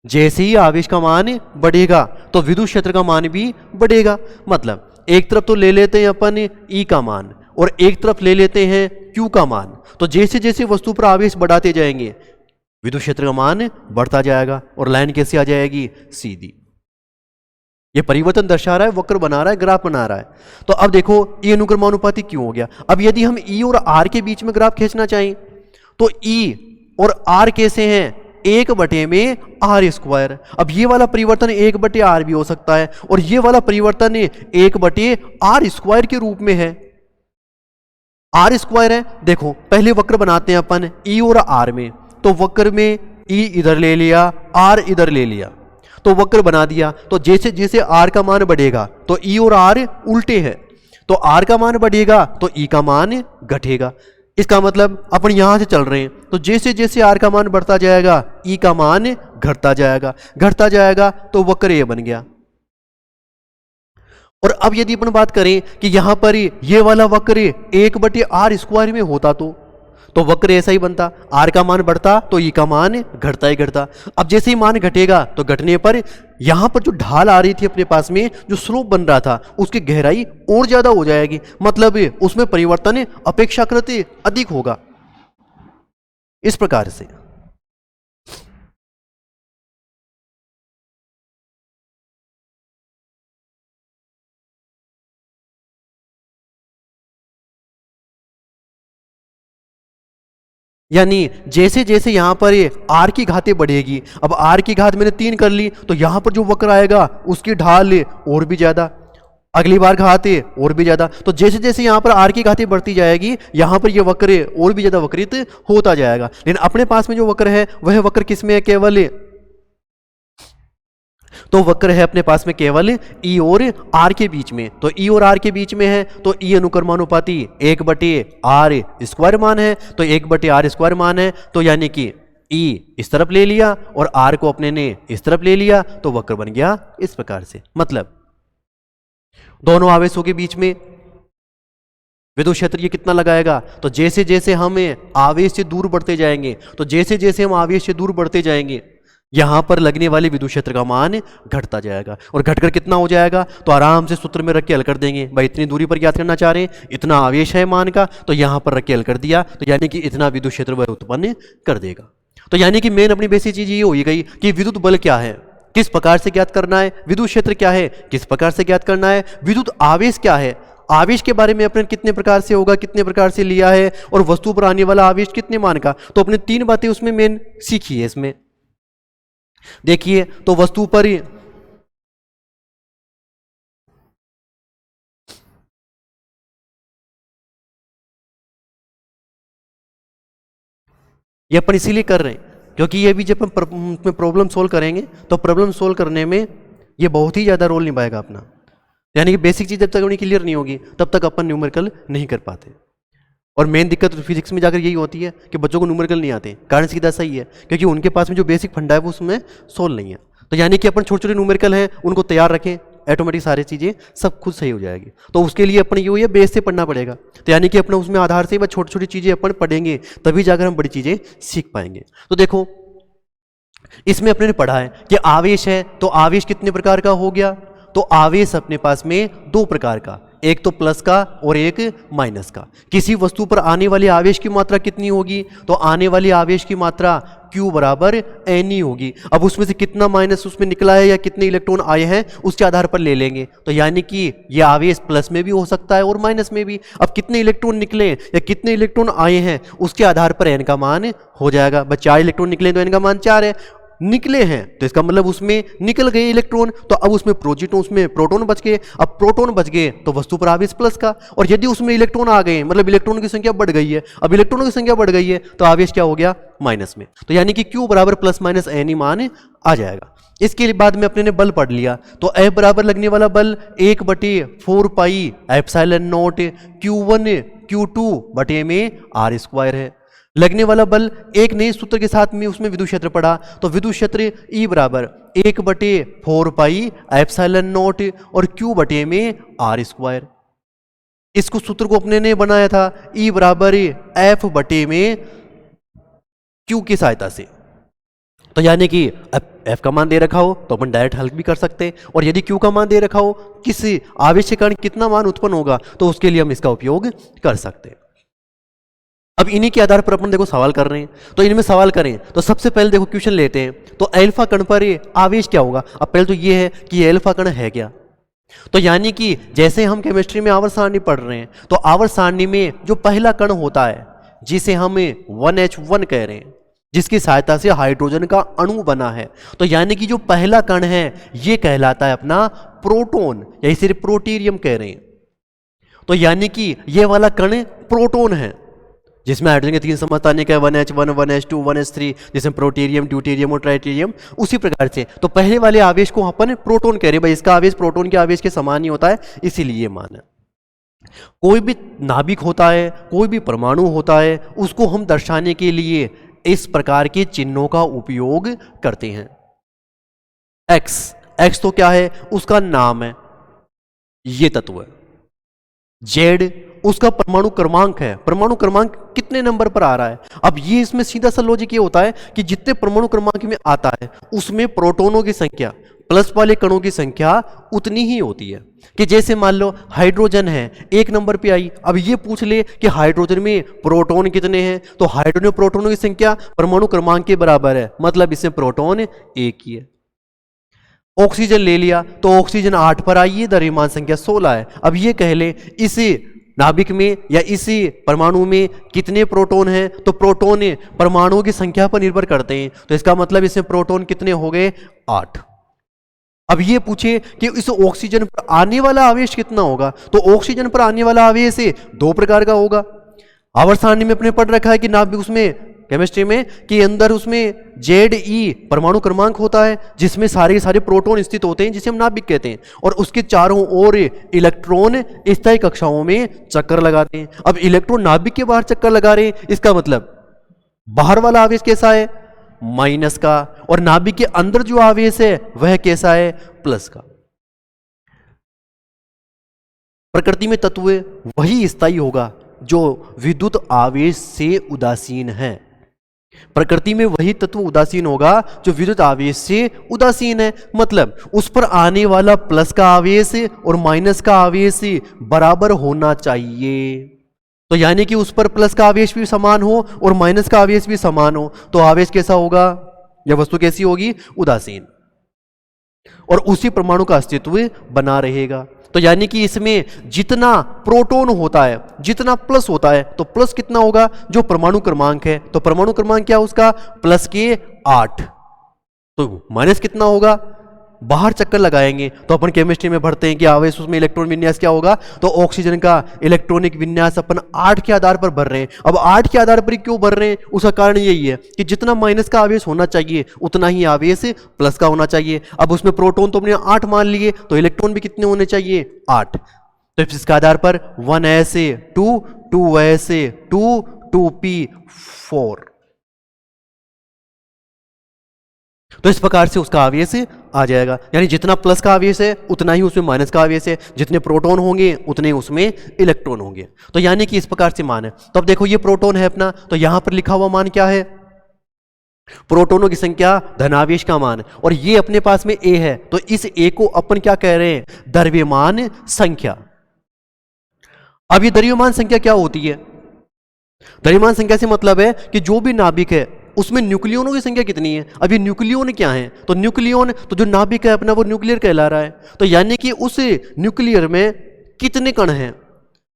जैसे ही आवेश का मान बढ़ेगा तो विद्युत क्षेत्र का मान भी बढ़ेगा। मतलब एक तरफ तो ले लेते हैं अपन E का मान और एक तरफ ले लेते हैं Q का मान। तो जैसे जैसे वस्तु पर आवेश बढ़ाते जाएंगे विद्युत क्षेत्र का मान बढ़ता जाएगा और लाइन कैसे आ जाएगी, सीधी। ये परिवर्तन दर्शा रहा है, वक्र बना रहा है, ग्राफ बना रहा है। तो अब देखो E अनुक्रमानुपाती क्यों हो गया। अब यदि हम E और R के बीच में ग्राफ खींचना चाहें तो E और R कैसे हैं, 1 बटे में r स्क्वायर। अब ये वाला परिवर्तन 1 बटे r भी हो सकता है और ये वाला परिवर्तन 1 बटे r स्क्वायर के रूप में है। r स्क्वायर है, देखो पहले वक्र बनाते हैं अपन E और r में। तो वक्र में E इधर ले लिया, r इधर ले लिया, तो वक्र बना दिया। तो जैसे जैसे r का मान बढ़ेगा तो E और r उल्टे हैं, तो r का मान बढ़ेगा तो E का मान घटेगा। इसका मतलब अपन यहां से चल रहे हैं, तो जैसे जैसे r का मान बढ़ता जाएगा E का मान घटता जाएगा, घटता जाएगा, तो वक्र ये बन गया। और अब यदि अपन बात करें कि यहां पर ये वाला वक्र 1 बटे r स्क्वायर में होता तो वक्र ऐसा ही बनता, r का मान बढ़ता तो E का मान घटता ही घटता। अब जैसे ही मान घटेगा तो घटने पर यहां पर जो ढाल आ रही थी अपने पास में, जो स्लोप बन रहा था, उसकी गहराई और ज्यादा हो जाएगी। मतलब उसमें परिवर्तन अपेक्षाकृत अधिक होगा। इस प्रकार से यानी जैसे जैसे यहां पर r की घातें बढ़ेगी, अब r की घात मैंने 3 कर ली, तो यहां पर जो वक्र आएगा उसकी ढाल और भी ज्यादा, अगली बार घातें और भी ज्यादा। तो जैसे जैसे यहां पर r की घातें बढ़ती जाएगी यहां पर ये वक्र और भी ज्यादा वक्रित होता जाएगा। लेकिन अपने पास में जो वक्र है वह वक्र किसमें है, केवल, तो वक्र है अपने पास में केवल E और R के बीच में। तो E और R के बीच में है तो E अनुक्रमानुपाती 1 बटे R स्क्वायर मान है, तो 1 बटे R स्क्वायर मान है। तो यानी कि E इस तरफ ले लिया और R को अपने ने इस तरफ ले लिया, तो वक्र बन गया इस प्रकार से। मतलब दोनों आवेशों के बीच में विद्युत क्षेत्र ये कितना लगाएगा, तो जैसे जैसे हम आवेश से दूर बढ़ते जाएंगे, तो जैसे जैसे हम आवेश से दूर बढ़ते जाएंगे यहां पर लगने वाले विद्युत क्षेत्र का मान घटता जाएगा। और घटकर कितना हो जाएगा, तो आराम से सूत्र में रख के हल कर देंगे। भाई इतनी दूरी पर ज्ञात करना चाह रहे हैं, इतना आवेश है मान का, तो यहां पर रख के हल कर दिया, तो यानी कि इतना विद्युत क्षेत्र वह उत्पन्न कर देगा। तो यानी कि मेन अपनी बेसिक चीज ये हो गई कि विद्युत बल क्या है, किस प्रकार से ज्ञात करना है, विद्युत क्षेत्र क्या है, किस प्रकार से ज्ञात करना है, विद्युत आवेश क्या है, आवेश के बारे में अपने कितने प्रकार से होगा, कितने प्रकार से लिया है, और वस्तु पर आने वाला आवेश कितने मान का। तो अपने 3 बातें उसमें मेन सीखी है। इसमें देखिए, तो वस्तु पर ये अपन इसीलिए कर रहे हैं क्योंकि ये भी जब हम प्रॉब्लम सोल्व करेंगे तो प्रॉब्लम सोल्व करने में ये बहुत ही ज्यादा रोल निभाएगा अपना। यानी कि बेसिक चीज जब तक अपनी क्लियर नहीं होगी तब तक अपन न्यूमेरिकल नहीं कर पाते। और मेन दिक्कत तो फिजिक्स में जाकर यही होती है कि बच्चों को न्यूमेरिकल नहीं आते। कारण सीधा सही है, क्योंकि उनके पास में जो बेसिक फंडा है वो उसमें सोल्व नहीं है। तो यानी कि अपन छोटे छोटे न्यूमेरिकल हैं उनको तैयार रखें, ऑटोमेटिक सारी चीज़ें सब खुद सही हो जाएगी। तो उसके लिए अपन ये बेस से पढ़ना पड़ेगा। तो यानी कि अपना उसमें आधार से बस छोटी छोटी चीज़ें अपन पढ़ेंगे, तभी जाकर हम बड़ी चीज़ें सीख पाएंगे। तो देखो इसमें अपने ने पढ़ा है कि आवेश है, तो आवेश कितने प्रकार का हो गया? तो आवेश अपने पास में दो प्रकार का, एक तो प्लस का और एक माइनस का। किसी वस्तु पर आने वाले आवेश की मात्रा कितनी होगी? तो आने वाली आवेश की मात्रा Q बराबर N होगी। अब उसमें से कितना माइनस उसमें निकला है या कितने इलेक्ट्रॉन आए हैं उसके आधार पर ले लेंगे। तो यानी कि यह आवेश प्लस में भी हो सकता है और माइनस में भी। अब कितने इलेक्ट्रॉन निकले या कितने इलेक्ट्रॉन आए हैं उसके आधार पर N का मान हो जाएगा। बस 4 इलेक्ट्रॉन निकले तो N का मान 4 है, निकले हैं तो इसका मतलब उसमें निकल गए इलेक्ट्रॉन, तो अब उसमें प्रोटॉन बच गए। अब प्रोटॉन बच गए तो वस्तु पर आवेश प्लस का, और यदि उसमें इलेक्ट्रॉन आ गए मतलब इलेक्ट्रॉन की संख्या बढ़ गई है, अब इलेक्ट्रॉनों की संख्या बढ़ गई है तो आवेश क्या हो गया? माइनस में। तो यानी कि Q बराबर प्लस माइनस N मान आ जाएगा। इसके बाद में अपने ने बल पढ़ लिया, तो F बराबर लगने वाला बल 1/4 pi epsilon not Q1 Q2 बटे में R² है। लगने वाला बल एक नए सूत्र के साथ में उसमें विद्युत क्षेत्र पड़ा, तो विद्युत क्षेत्र E बराबर 1/4 पाई एप्सिलॉन नॉट और Q बटे में R²। इसको सूत्र को अपने ने बनाया था E बराबर F बटे में Q की सहायता से। तो यानी कि F का मान दे रखा हो तो अपन डायरेक्ट हल भी कर सकते हैं, और यदि Q का मान दे रखा हो किसी आवेश के कारण कितना मान उत्पन्न होगा तो उसके लिए हम इसका उपयोग कर सकते हैं। अब इन्हीं के आधार पर अपन देखो सवाल कर रहे हैं, तो इनमें सवाल करें तो सबसे पहले देखो क्वेश्चन लेते हैं, तो अल्फा कण पर आवेश क्या होगा? अब पहले तो ये है कि ये अल्फा कण है क्या। तो यानी कि जैसे हम केमिस्ट्री में आवर्त सारणी पढ़ रहे हैं, तो आवर्त सारणी में जो पहला कण होता है जिसे हम 1H1 कह रहे हैं, जिसकी सहायता से हाइड्रोजन का अणु बना है, तो यानी कि जो पहला कण है ये कहलाता है अपना प्रोटॉन, या इसे प्रोटीरियम कह रहे हैं। तो यानी कि ये वाला कण प्रोटॉन है जिसमें हाइड्रोजन के 3 समस्थानिक है, 1H1 1H2 1H3, जिसमें प्रोटीरियम ड्यूटेरियम और ट्राइटेरियम। उसी प्रकार से तो पहले वाले आवेश को अपन प्रोटॉन कह रहे हैं, भाई इसका आवेश प्रोटॉन के आवेश के समान ही होता है, इसीलिए मान है। कोई भी नाभिक होता है, कोई भी परमाणु होता है, उसको हम दर्शाने के लिए इस प्रकार के चिन्हों का उपयोग करते हैं। एक्स तो क्या है? उसका नाम है, ये तत्व है। जेड उसका परमाणु क्रमांक है, परमाणु क्रमांक कितने नंबर पर आ रहा है। अब ये इसमें सीधा सा लॉजिक ये होता है कि जितने परमाणु क्रमांक में आता है उसमें प्रोटॉनों की संख्या, प्लस वाले कणों की संख्या उतनी ही होती है। कि जैसे मान लो हाइड्रोजन है 1 नंबर पे आई, अब ये पूछ ले कि हाइड्रोजन में प्रोटॉन कितने हैं, तो हाइड्रोजन में प्रोटॉनों की संख्या परमाणु क्रमांक के बराबर है, मतलब इसमें प्रोटॉन 1 ही है। ऑक्सीजन ले लिया तो ऑक्सीजन 8 पर आई है, द्रव्यमान संख्या 16 है। अब ये कह ले इसी नाभिक में या इसी परमाणु में कितने प्रोटॉन हैं, तो प्रोटॉन परमाणुओं की संख्या पर निर्भर करते हैं, तो इसका मतलब इसमें प्रोटॉन कितने हो गए? 8। अब ये पूछे कि इस ऑक्सीजन पर आने वाला आवेश कितना होगा, तो ऑक्सीजन पर आने वाला आवेश 2 प्रकार का होगा। आवर्त सारणी में अपने पढ़ रखा है कि नाभिक उसमें केमिस्ट्री में कि अंदर उसमें Ze परमाणु क्रमांक होता है जिसमें सारे सारे प्रोटॉन स्थित होते हैं, जिसे हम नाभिक कहते हैं, और उसके चारों ओर इलेक्ट्रॉन स्थायी कक्षाओं में चक्कर लगाते हैं। अब इलेक्ट्रॉन नाभिक के बाहर चक्कर लगा रहे हैं, इसका मतलब बाहर वाला आवेश कैसा है? माइनस का, और नाभिक के अंदर जो आवेश है वह कैसा है? प्लस का। प्रकृति में तत्व वही स्थायी होगा जो विद्युत आवेश से उदासीन है। प्रकृति में वही तत्व उदासीन होगा जो विद्युत आवेश से उदासीन है, मतलब उस पर आने वाला प्लस का आवेश और माइनस का आवेश बराबर होना चाहिए। तो यानी कि उस पर प्लस का आवेश भी समान हो और माइनस का आवेश भी समान हो, तो आवेश कैसा होगा या वस्तु कैसी होगी? उदासीन, और उसी परमाणु का अस्तित्व बना रहेगा। तो यानी कि इसमें जितना प्रोटॉन होता है, जितना प्लस होता है, तो प्लस कितना होगा? जो परमाणु क्रमांक है, तो परमाणु क्रमांक क्या उसका? प्लस के 8। तो माइनस कितना होगा? बाहर चक्कर लगाएंगे तो अपन केमिस्ट्री में पढ़ते हैं कि आवेश उसमें इलेक्ट्रॉन विन्यास क्या होगा, तो ऑक्सीजन का इलेक्ट्रॉनिक विन्यास अपन 8 के आधार पर भर रहे हैं। अब 8 के आधार पर क्यों भर रहे हैं? उसका कारण यही है कि जितना माइनस का आवेश होना चाहिए उतना ही आवेश प्लस का होना चाहिए। अब उसमें प्रोटॉन तो हमने 8 मान लिए, तो इलेक्ट्रॉन भी कितने होने चाहिए? 8। तो इसके आधार पर 1s 2, 2s 2, 2p 4। तो इस प्रकार से उसका आवेश आ जाएगा, यानी जितना प्लस का आवेश है उतना ही उसमें माइनस का आवेश है, जितने प्रोटॉन होंगे उतने उसमें इलेक्ट्रॉन होंगे। तो यानी कि इस प्रकार से मान है। तो अब देखो ये प्रोटॉन है अपना, तो यहां पर लिखा हुआ मान क्या है? प्रोटॉनों की संख्या धनावेश का मान, और ये अपने पास में ए है, तो इस ए को अपन क्या कह रहे हैं? द्रव्यमान संख्या। अब ये द्रव्यमान संख्या क्या होती है? द्रव्यमान संख्या से मतलब है कि जो भी नाभिक है उसमें न्यूक्लियनों की संख्या कितनी है। अब ये न्यूक्लियन क्या है? तो न्यूक्लियन तो जो नाभिक है अपना वो न्यूक्लियर कहला रहा है। तो यानी कि उस न्यूक्लियर में कितने कण हैं,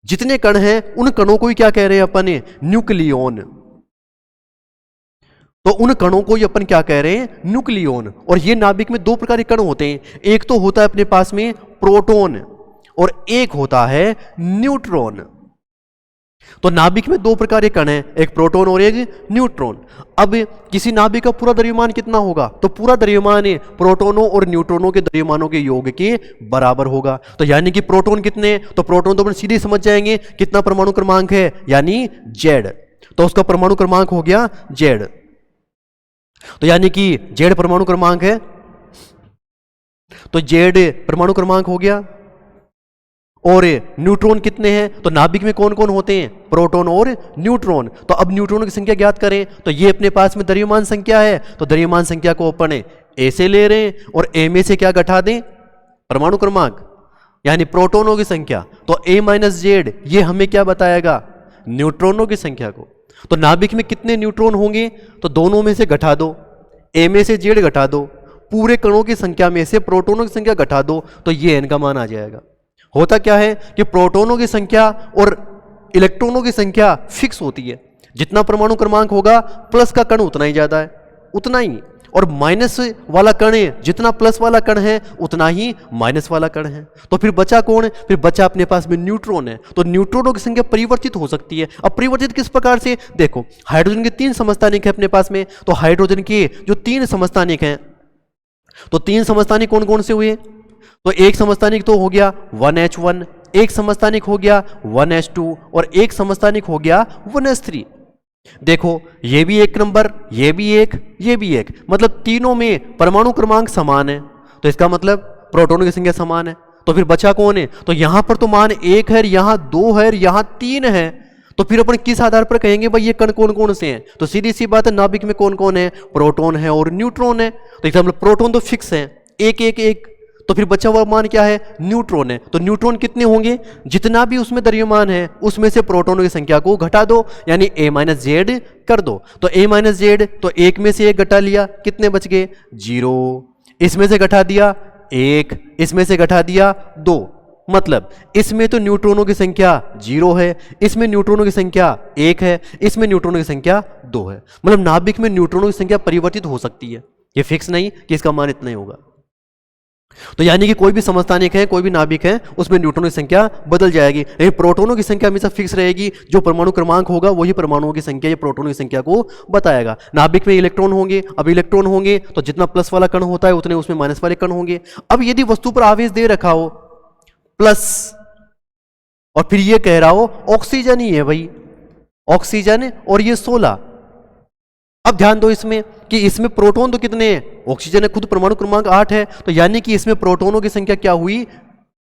जितने कण हैं उन कणों को ही क्या कह रहे हैं अपन? न्यूक्लियन। तो उन कणों को ही अपन क्या कह रहे हैं? न्यूक्लियन। और ये नाभिक में दो प्रकार के कण होते हैं, एक तो होता है अपने पास में प्रोटॉन और एक होता है न्यूट्रॉन। तो नाभिक में दो प्रकार के कण हैं, एक प्रोटॉन और एक न्यूट्रॉन। अब किसी नाभिक का पूरा द्रव्यमान कितना होगा? तो पूरा द्रव्यमान प्रोटोनों और न्यूट्रॉनों के द्रव्यमानों के योग के बराबर होगा। तो यानी कि प्रोटॉन कितने? तो प्रोटॉन तो अपन सीधे समझ जाएंगे कितना परमाणु क्रमांक है, यानी Z। तो उसका परमाणु क्रमांक हो गया Z। तो यानी कि Z परमाणु क्रमांक है, तो Z परमाणु क्रमांक हो गया। और न्यूट्रॉन कितने हैं? तो नाभिक में कौन कौन होते हैं? प्रोटॉन और न्यूट्रॉन। तो अब न्यूट्रॉनों की संख्या ज्ञात करें, तो ये अपने पास में द्रव्यमान संख्या है, तो द्रव्यमान संख्या को अपन ए से ले रहे हैं और ए में से क्या घटा दें? परमाणु क्रमांक, यानी प्रोटॉनों की संख्या। तो ए माइनस जेड ये हमें क्या बताएगा? न्यूट्रॉनों की संख्या को। तो नाभिक में कितने न्यूट्रॉन होंगे? तो दोनों में से घटा दो, ए में से जेड घटा दो, पूरे कणों की संख्या में से प्रोटॉनों की संख्या घटा दो, तो ये एन का मान आ जाएगा। होता क्या है कि प्रोटॉनों की संख्या और इलेक्ट्रॉनों की संख्या फिक्स होती है, जितना परमाणु क्रमांक होगा प्लस का कण उतना ही ज्यादा है, उतना ही, और माइनस वाला कण है, जितना प्लस वाला कण है उतना ही माइनस वाला कण है। तो फिर बचा कौन? फिर बचा अपने पास में न्यूट्रॉन है। तो न्यूट्रॉनों की संख्या परिवर्तित हो सकती है। अब परिवर्तित किस प्रकार से? देखो, हाइड्रोजन के 3 समस्थानिक है अपने पास में, तो हाइड्रोजन के जो 3 समस्थानिक हैं, तो 3 समस्थानिक कौन कौन से हुए? तो एक समस्थानिक तो हो गया 1H1, एक समस्थानिक हो गया 1H2 और एक समस्थानिक हो गया 1S3। देखो, ये भी एक नंबर, ये भी एक, ये भी एक, मतलब तीनों में परमाणु क्रमांक समान है। तो इसका मतलब प्रोटॉनों की संख्या समान है। तो फिर बचा कौन है? तो यहां पर तो मान 1 है, यहां 2 है, यहां 3 है। तो फिर अपन किस आधार पर कहेंगे भाई ये कण कौन कौन से हैं? तो सीधी सी बात है, नाभिक में कौन कौन है? प्रोटॉन है और न्यूट्रॉन है। तो इसका मतलब प्रोटॉन तो फिक्स है, एक एक एक। तो फिर बचा हुआ मान क्या है? न्यूट्रॉन है। तो न्यूट्रॉन कितने होंगे? जितना भी उसमें द्रव्यमान है उसमें से प्रोटॉनों की संख्या को घटा दो, यानी a माइनस जेड कर दो। तो a माइनस जेड, तो एक में से एक घटा लिया, कितने बच गए? 0। इसमें से घटा दिया 1, इसमें से घटा दिया 2, मतलब इसमें तो न्यूट्रॉनों की संख्या 0 है, इसमें न्यूट्रॉनों की संख्या 1 है, इसमें न्यूट्रॉनों की संख्या 2 है। मतलब नाभिक में न्यूट्रॉनों की संख्या परिवर्तित हो सकती है, ये फिक्स नहीं कि इसका मान इतना ही होगा। तो यानी कि कोई भी समस्थानिक है, कोई भी नाभिक है, उसमें न्यूट्रॉनों की संख्या बदल जाएगी, लेकिन प्रोटॉनों की संख्या हमेशा फिक्स रहेगी। जो परमाणु क्रमांक होगा वही परमाणुओं की संख्या या प्रोटॉनों की संख्या को बताएगा। नाभिक में इलेक्ट्रॉन होंगे, अब इलेक्ट्रॉन होंगे तो जितना प्लस वाला कण होता है उतने उसमें माइनस वाले कण होंगे। अब यदि वस्तु पर आवेश दे रखा हो प्लस, और फिर ये कह रहा हो ऑक्सीजन ही है भाई, ऑक्सीजन, और ये 16। अब ध्यान दो इसमें कि इसमें प्रोटॉन तो कितने हैं? ऑक्सीजन है, खुद परमाणु क्रमांक 8 है, तो यानी कि इसमें प्रोटॉनों की संख्या क्या हुई?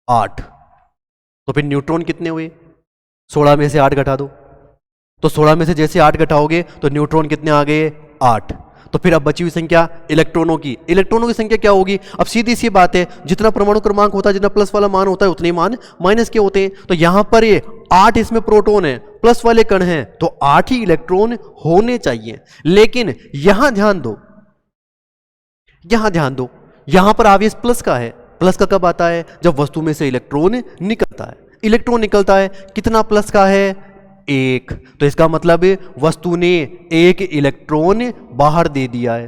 8। तो फिर न्यूट्रॉन कितने हुए? 16 में से 8 घटा दो, तो 16 में से जैसे 8 घटाओगे तो न्यूट्रॉन कितने आ गए? 8। तो फिर अब बची हुई संख्या इलेक्ट्रॉनों की संख्या क्या होगी? अब सीधी सी बात है, जितना परमाणु क्रमांक होता है, जितना प्लस वाला मान होता है उतने मान माइनस के होते हैं। तो यहां पर ये 8 इसमें प्रोटॉन है, प्लस वाले कण हैं, तो 8 ही इलेक्ट्रॉन होने चाहिए। लेकिन यहां ध्यान दो, यहां पर आवेश प्लस का है। प्लस का कब आता है? जब वस्तु में से इलेक्ट्रॉन निकलता है। इलेक्ट्रॉन निकलता है, कितना प्लस का है? 1। तो इसका मतलब वस्तु ने 1 इलेक्ट्रॉन बाहर दे दिया है।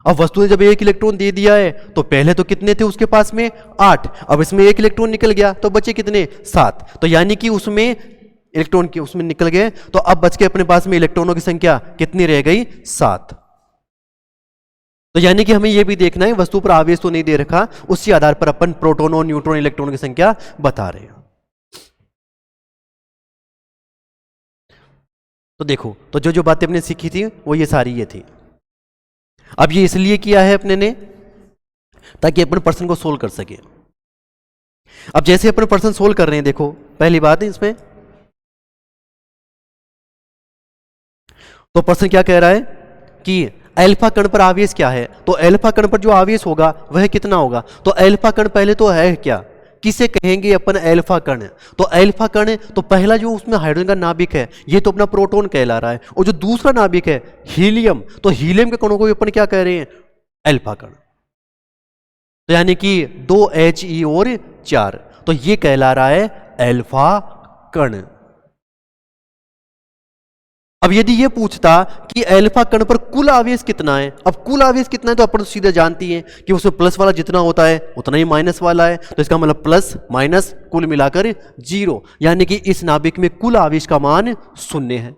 अब वस्तु ने जब 1 इलेक्ट्रॉन दे दिया है तो पहले तो कितने थे उसके पास में? 8। अब इसमें 1 इलेक्ट्रॉन निकल गया तो बचे कितने? 7। तो यानी कि उसमें इलेक्ट्रॉन की उसमें निकल गए, तो अब बच के अपने पास में इलेक्ट्रॉनों की संख्या कितनी रह गई? 7। तो यानी कि हमें यह भी देखना है वस्तु पर आवेश तो नहीं दे रखा, उसी आधार पर अपन प्रोटॉन और न्यूट्रॉन इलेक्ट्रॉन की संख्या बता रहे हैं। तो देखो, तो जो जो बातें अपने सीखी थी वो ये सारी ये थी। अब ये इसलिए किया है अपने ने ताकि अपन प्रश्न को सोल्व कर सके। अब जैसे अपन प्रश्न सोल्व कर रहे हैं, देखो पहली बात है इसमें, तो प्रश्न क्या कह रहा है कि अल्फा कण पर आवेश क्या है, तो अल्फा कण पर जो आवेश होगा वह कितना होगा। तो अल्फा कण पहले तो है क्या, किसे कहेंगे अपन अल्फा कण। तो अल्फा कण, तो पहला जो उसमें हाइड्रोजन का नाभिक है ये तो अपना प्रोटॉन कहला रहा है, और जो दूसरा नाभिक है हीलियम, तो हीलियम के कणों को अपन क्या कह रहे हैं, अल्फा कण। तो यानी कि 2 He और 4, तो ये कहला रहा है अल्फा कण। अब यदि ये पूछता कि अल्फा कण पर कुल आवेश कितना है, अब कुल आवेश कितना है तो अपन तो सीधे जानती हैं कि उसमें प्लस वाला जितना होता है उतना ही माइनस वाला है, तो इसका मतलब प्लस माइनस कुल मिलाकर 0, यानी कि इस नाभिक में कुल आवेश का मान 0 है।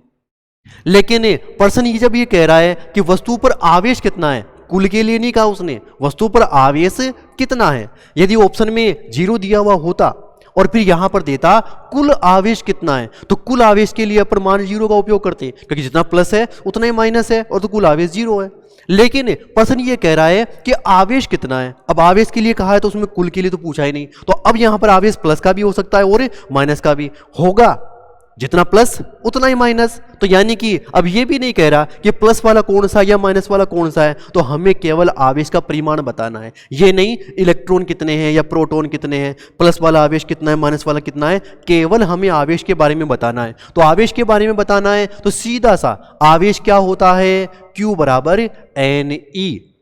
लेकिन प्रश्न ये जब ये कह रहा है कि वस्तु पर आवेश कितना है, कुल के लिए नहीं कहा उसने, वस्तु पर आवेश कितना है। यदि ऑप्शन में 0 दिया हुआ होता और फिर यहां पर देता कुल आवेश कितना है, तो कुल आवेश के लिए अपन मान 0 का उपयोग करते हैं, क्योंकि जितना प्लस है उतना ही माइनस है, और तो कुल आवेश 0 है। लेकिन प्रश्न ये कह रहा है कि आवेश कितना है। अब आवेश के लिए कहा है तो उसमें कुल के लिए तो पूछा ही नहीं, तो अब यहां पर आवेश प्लस का भी हो सकता है और माइनस का भी होगा, जितना प्लस उतना ही माइनस। तो यानी कि अब ये भी नहीं कह रहा कि प्लस वाला कौन सा या माइनस वाला कौन सा है, तो हमें केवल आवेश का परिमाण बताना है। ये नहीं इलेक्ट्रॉन कितने हैं या प्रोटॉन कितने हैं, प्लस वाला आवेश कितना है, माइनस वाला कितना है, केवल हमें आवेश के बारे में बताना है। तो आवेश के बारे में बताना है तो सीधा सा आवेश क्या होता है, Q बराबर Ne।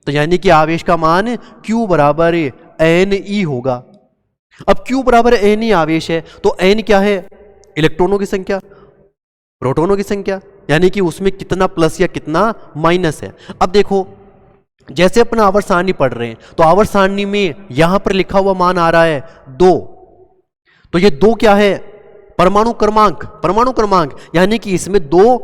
तो यानी कि आवेश का मान Q बराबर Ne होगा। अब Q बराबर Ne आवेश है, तो N क्या है, इलेक्ट्रॉनों की संख्या, प्रोटॉनों की संख्या, यानी कि उसमें कितना प्लस या कितना माइनस है। अब देखो जैसे अपन आवर्त सारणी पढ़ रहे हैं, तो आवर्त सारणी में यहां पर लिखा हुआ मान आ रहा है 2, तो ये 2 क्या है, परमाणु क्रमांक, परमाणु क्रमांक, यानी कि इसमें 2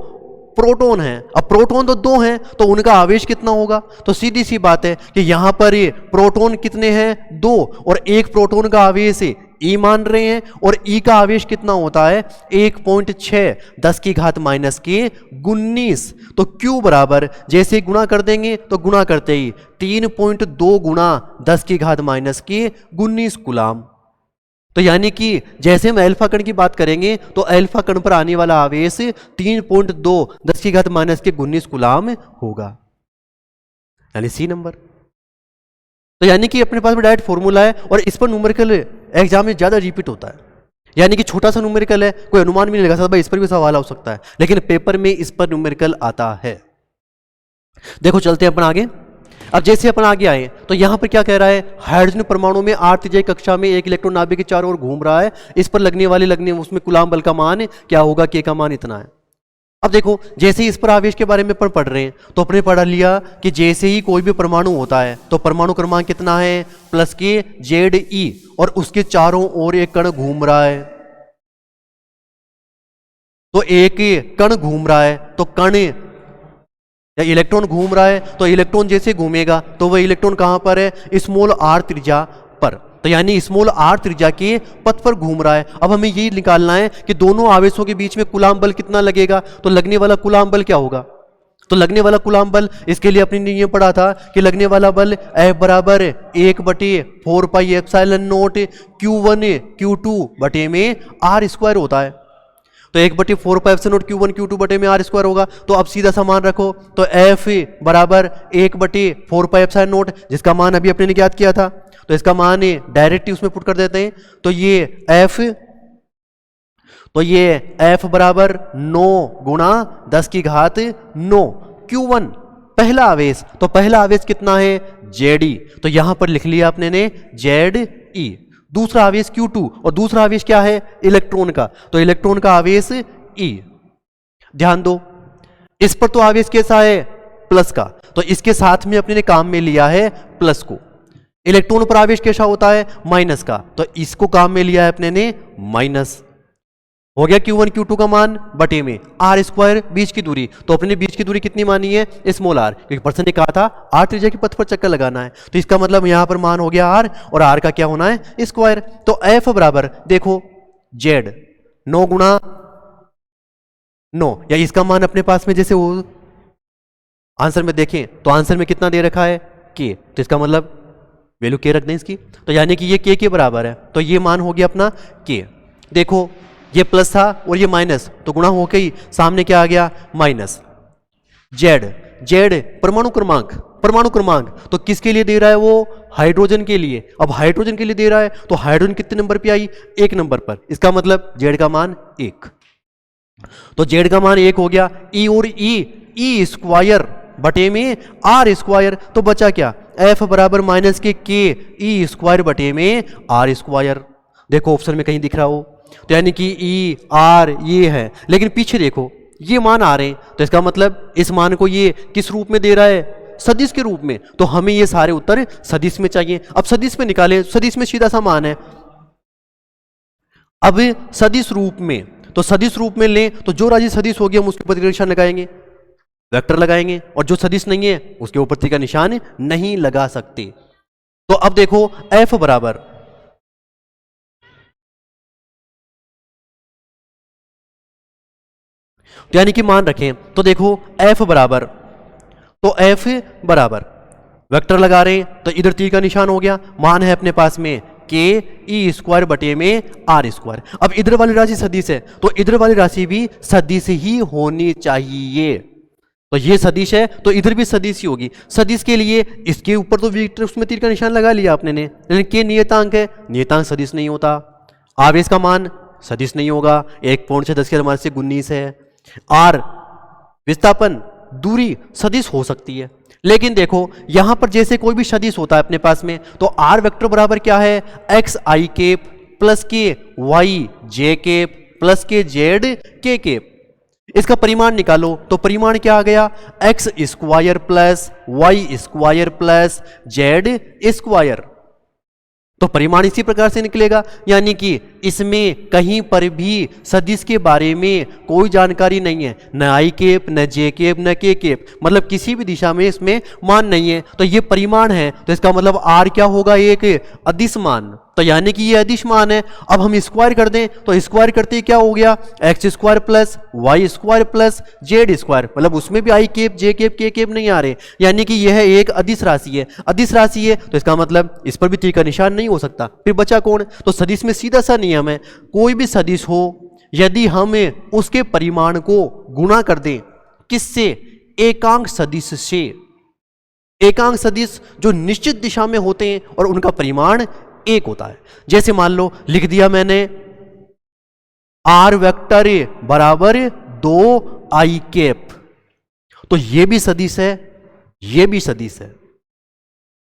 प्रोटॉन है। अब प्रोटॉन तो 2 हैं, तो उनका आवेश कितना होगा, तो सीधी सी बात है कि यहां पर ये प्रोटॉन कितने हैं, 2, और एक प्रोटॉन का आवेश E मान रहे हैं, और E का आवेश कितना होता है 1.6 10 की घात माइनस के 19। तो Q बराबर जैसे गुणा कर देंगे तो गुणा करते ही 3.2 गुणा 10 की घात माइनस के 19 कूलाम। तो यानी कि जैसे हम अल्फा कण की बात करेंगे तो अल्फा कण पर आने वाला आवेश 3.2 10 की घात माइनस के 19 कूलाम होगा, यानी सी नंबर। तो यानी कि अपने पास में डायरेक्ट फॉर्मूला है, और इस पर न्यूमेरिकल एग्जाम में ज्यादा रिपीट होता है, यानी कि छोटा सा न्यूमेरिकल है, कोई अनुमान भी नहीं लगा सकता भाई इस पर भी सवाल हो सकता है, लेकिन पेपर में इस पर न्यूमेरिकल आता है। देखो चलते हैं अपन आगे। अब जैसे अपन आगे आए तो यहां पर क्या कह रहा है, हाइड्रोजन परमाणु में 8 त्रिज्या कक्षा में एक इलेक्ट्रॉन नाभिक के चारों ओर घूम रहा है, इस पर लगने उसमें कूलाम बल का मान क्या होगा, के का मान इतना है। अब देखो जैसे ही इस पर आवेश के बारे में अपन पढ़ रहे हैं, तो अपने पढ़ा लिया कि जैसे ही कोई भी परमाणु होता है तो परमाणु क्रमांक कितना है, प्लस के Ze, और उसके चारों ओर एक कण घूम रहा है। तो एक कण घूम रहा है, तो कण या इलेक्ट्रॉन घूम रहा है, तो इलेक्ट्रॉन जैसे घूमेगा तो वह इलेक्ट्रॉन कहां पर है, स्मॉल r त्रिज्या पर, तो यानी स्मॉल r त्रिज्या के पथ पर घूम रहा है। अब हमें ये निकालना है कि दोनों आवेशों के बीच में कूलाम बल कितना लगेगा, तो लगने वाला कूलाम बल क्या होगा, तो लगने वाला कूलाम बल, इसके लिए अपने नियम पढ़ा था कि लगने वाला बल F बराबर 1/4 pi epsilon not Q1 Q2 बटे में r² होता है। तो 1/4 pi epsilon not Q1 Q2 बटे में r² होगा। तो अब सीधा समान रखो, तो F बराबर 1/4 पाई एप्सिलॉन नॉट, जिसका मान अभी अपने ने ज्ञात किया था, तो इसका मान डायरेक्ट उसमें पुट कर देते हैं। तो ये F बराबर 9 गुणा 10 की घात 9, Q1 पहला आवेश, तो पहला आवेश कितना है, Ze, तो यहां पर लिख लिया आपने ने Ze। दूसरा आवेश Q2, और दूसरा आवेश क्या है, इलेक्ट्रॉन का, तो इलेक्ट्रॉन का आवेश E। ध्यान दो इस पर तो आवेश कैसा है, प्लस का, तो इसके साथ में अपने ने काम में लिया है प्लस को। इलेक्ट्रॉन पर आवेश कैसा होता है, माइनस का, तो इसको काम में लिया है अपने ने माइनस। हो गया Q1 Q2 का मान बटे में r², बीच की दूरी, तो अपने बीच की दूरी कितनी मानी है, स्मॉल r, क्योंकि पर्सन ने कहा था r त्रिज्या के पथ पर चक्कर लगाना है, तो इसका मतलब यहां पर मान हो गया r, और r का क्या होना है, स्क्वायर। तो F बराबर देखो Z 9 गुणा 9, या इसका मान अपने पास में जैसे वो आंसर में देखें तो आंसर में कितना दे रखा है k, तो इसका मतलब वैल्यू k रख दें इसकी, तो यानी कि ये k के बराबर है, तो ये मान हो गया अपना k। देखो ये प्लस था और ये माइनस, तो गुणा होके ही सामने क्या आ गया माइनस। z परमाणु क्रमांक, परमाणु क्रमांक तो किसके लिए दे रहा है वो, हाइड्रोजन के लिए। अब हाइड्रोजन के लिए दे रहा है तो हाइड्रोजन कितने नंबर पे आई, 1 नंबर पर, इसका मतलब z का मान 1, तो z का मान 1 हो गया। e और e स्क्वायर बटे में r स्क्वायर, तो बचा क्या, f बराबर माइनस के k e स्क्वायर बटे में r स्क्वायर। देखो ऑप्शन में कहीं दिख रहा हो, तो यानी कि e r ये है, लेकिन पीछे देखो ये मान आ रहे हैं, तो इसका मतलब इस मान को ये किस रूप में दे रहा है, सदिश के रूप में, तो हमें ये सारे उत्तर सदिश में चाहिए। अब सदिश में निकाले, सदिश में सीधा सा मान है। अब सदिश रूप में, तो सदिश रूप में लें तो जो राशि सदिश होगी हम उसके ऊपर तीर का निशान लगाएंगे, वेक्टर लगाएंगे, और जो सदिश नहीं है उसके ऊपर तीर का निशान नहीं लगा सकते। तो अब देखो f बराबर, तो यानी कि मान रखें तो देखो f बराबर, तो f बराबर वेक्टर लगा रहे हैं तो इधर तीर का निशान हो गया, मान है अपने पास में k e स्क्वायर बटे में r स्क्वायर। अब इधर वाली राशि सदिश है तो इधर वाली राशि भी सदिश ही होनी चाहिए, तो ये सदिश है तो इधर भी सदिश ही होगी। सदिश के लिए इसके ऊपर तो वेक्टर उसमें तीर का निशान लगा लिया आपने ने, लेकिन k नियतांक है, नियतांक सदिश नहीं होता। आवेश का मान सदिश नहीं होगा, 1.6 के मान से 19 है। r विस्थापन दूरी सदिश हो सकती है, लेकिन देखो यहां पर जैसे कोई भी सदिश होता है अपने पास में, तो r वेक्टर बराबर क्या है, x i केप प्लस के y j केप प्लस के z k केप। इसका परिमाण निकालो तो परिमाण क्या आ गया, x square plus y square plus z square, तो परिमाण इसी प्रकार से निकलेगा। यानी कि इसमें कहीं पर भी सदिश के बारे में कोई जानकारी नहीं है, न आई केप न जे केप न के केप, मतलब किसी भी दिशा में इसमें मान नहीं है, तो ये परिमाण है, तो इसका मतलब r क्या होगा, एक अदिश मान, तो यानी कि ये अदिश मान है। अब हम स्क्वायर कर दें तो स्क्वायर करते ही क्या हो गया, X square plus Y square plus Z square, मतलब उसमें भी I cap J cap K cap नहीं आ रहे, यानी कि यह एक अदिश राशि है। अदिश राशि है तो इसका मतलब इस पर भी तीर का निशान नहीं हो सकता। फिर बचा कौन, तो सदिश में सीधा सा नियम है, कोई भी सदिश हो यदि हम उसके परिमाण को गुणा कर दें किससे, एकांक सदिश से। एकांक सदिश जो निश्चित दिशा में होते हैं और उनका परिमाण एक होता है। जैसे मान लो लिख दिया मैंने r वेक्टर बराबर 2i केप, तो ये भी सदिश है, ये भी सदिश है,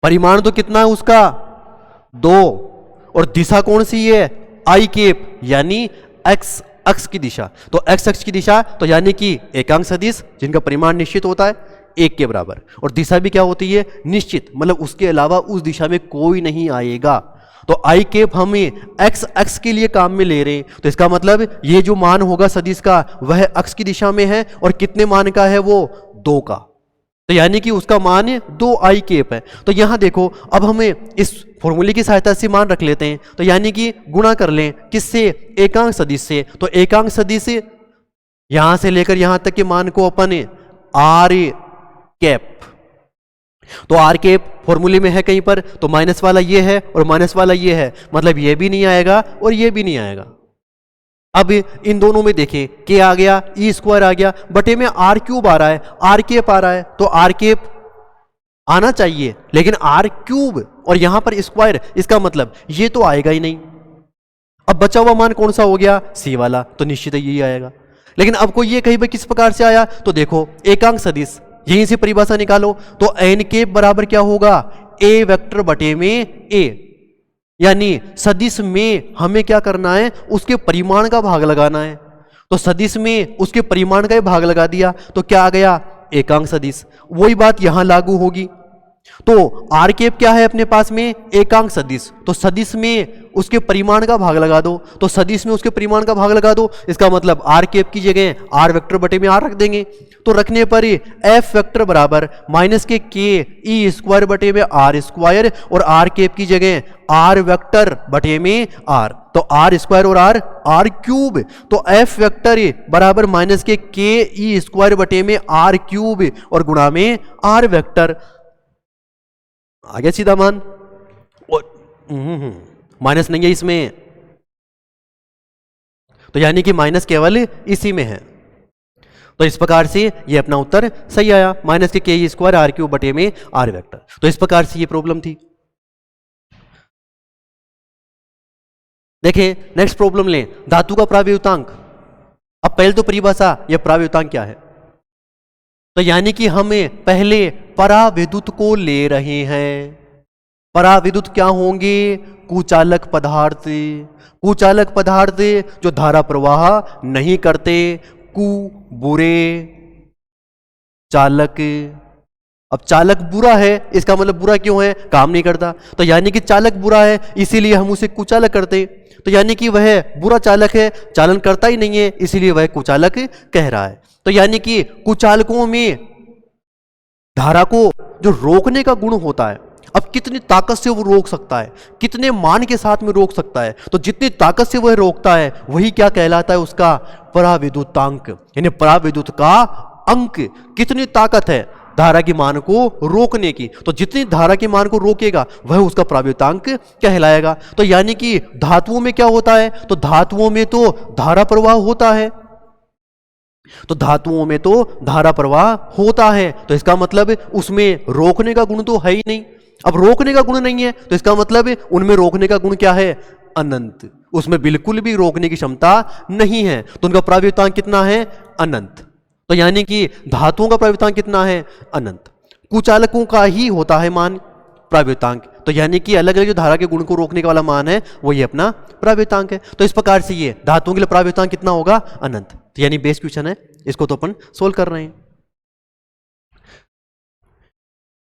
परिमाण तो कितना है उसका 2, और दिशा कौन सी है, i केप, यानी x अक्ष की दिशा, तो x अक्ष की दिशा, तो यानी कि एकांक सदिश जिनका परिमाण निश्चित होता है 1 के बराबर, और दिशा भी क्या होती है, निश्चित, मतलब उसके अलावा उस दिशा में कोई नहीं आएगा। तो आई केप हमें एक्स अक्ष के लिए काम में ले रहे हैं, तो इसका मतलब ये जो मान होगा सदिश का वह अक्ष की दिशा में है, और कितने मान का है वो 2 का, तो यानी कि उसका मान 2 आई केप है। तो यहां देखो अब हमें इस फॉर्मूले की सहायता से मान रख लेते हैं, तो यानी कि गुणा कर लें किससे, एकांक सदिश से। तो एकांक सदिश यहां से लेकर यहां तक के मान को अपन आर कैप, तो आर केप फॉर्मूले में है कहीं पर, तो माइनस वाला ये है और माइनस वाला ये है, मतलब ये भी नहीं आएगा और ये भी नहीं आएगा। अब इन दोनों में देखें के आ गया, ई स्क्वायर आ गया, बटे में आर क्यूब आ रहा है, आर केप आ रहा है, तो आर केप आना चाहिए, लेकिन आर क्यूब और यहां पर स्क्वायर, इसका मतलब ये तो आएगा ही नहीं। अब बचा हुआ मान कौन सा हो गया, सी वाला, तो निश्चित यही आएगा। लेकिन अब कोई ये कहीं पर किस प्रकार से आया, तो देखो एकांक सदिश, यहीं से परिभाषा निकालो, तो एन केप बराबर क्या होगा, ए वेक्टर बटे में ए, यानी सदिश में हमें क्या करना है, उसके परिमाण का भाग लगाना है। तो सदिश में उसके परिमाण का भाग लगा दिया तो क्या आ गया, एकांक सदिश। वही बात यहां लागू होगी, तो आर कैप क्या है अपने पास में? एकांक सदिश। तो सदिश में उसके परिमाण का भाग लगा दो, तो सदिश में उसके परिमाण का भाग लगा दो। इसका मतलब आर कैप की जगह आर वेक्टर बटे में आर रख देंगे। तो रखने पर एफ वेक्टर बराबर माइनस के ई स्क्वायर बटे में आर स्क्वायर, और आर कैप की जगह आर वेक्टर बटे में आर, तो आर स्क्वायर और आर क्यूब। तो एफ वेक्टर बराबर माइनस के ई स्क्वायर बटे में आर क्यूब और गुणा में आर वेक्टर। आ गया सीधा मान। और माइनस नहीं है इसमें, तो यानी कि माइनस केवल इसी में है। तो इस प्रकार से ये अपना उत्तर सही आया, माइनस के स्क्वायर आर क्यूब बटे में आर वेक्टर। तो इस प्रकार से ये प्रॉब्लम थी। देखें नेक्स्ट प्रॉब्लम लें, धातु का प्रावयुतांक। अब पहले तो परिभाषा, यह प्रावयुतांक क्या है? तो यानी कि हमें पहले पराविद्युत को ले रहे हैं। पराविद्युत क्या होंगे? कुचालक पदार्थ। कुचालक पदार्थ जो धारा प्रवाह नहीं करते, कु बुरे चालक। अब चालक बुरा है, इसका मतलब बुरा क्यों है? काम नहीं करता। तो यानी कि चालक बुरा है, इसीलिए हम उसे कुचालक करते। तो यानी कि वह बुरा चालक है, चालन करता ही नहीं है, इसीलिए वह कुचालक कह रहा है। तो यानी कि कुचालकों में धारा को जो रोकने का गुण होता है, अब कितनी ताकत से वो रोक सकता है, कितने मान के साथ में रोक सकता है, तो जितनी ताकत से वह रोकता है वही क्या कहलाता है? उसका पराविद्युतांक। यानी पराविद्युत का अंक, कितनी ताकत है धारा के मान को रोकने की, तो जितनी धारा के मान को रोकेगा वह उसका पराविद्युतांक कहलाएगा। तो यानी कि धातुओं में क्या होता है? तो धातुओं में तो धारा प्रवाह होता है, तो धातुओं में तो धारा प्रवाह होता है, तो इसका मतलब उसमें रोकने का गुण तो है ही नहीं। अब रोकने का गुण नहीं है तो इसका मतलब उनमें रोकने का गुण क्या है? अनंत। उसमें बिल्कुल भी रोकने की क्षमता नहीं है, तो उनका प्रावयुतांक कितना है? अनंत। तो यानी कि धातुओं का प्रावयुतांक कितना है? अनंत। कुचालकों का ही होता है मान प्रावयुतांक, तो यानी कि अलग अलग जो धारा के गुण को रोकने का वाला मान है वो ये अपना प्रावयुतांक है। तो इस प्रकार से ये धातुओं के लिए प्रावयुतांक कितना होगा? अनंत। तो यानी बेस क्वेश्चन है, इसको तो अपन सोल्व कर रहे हैं।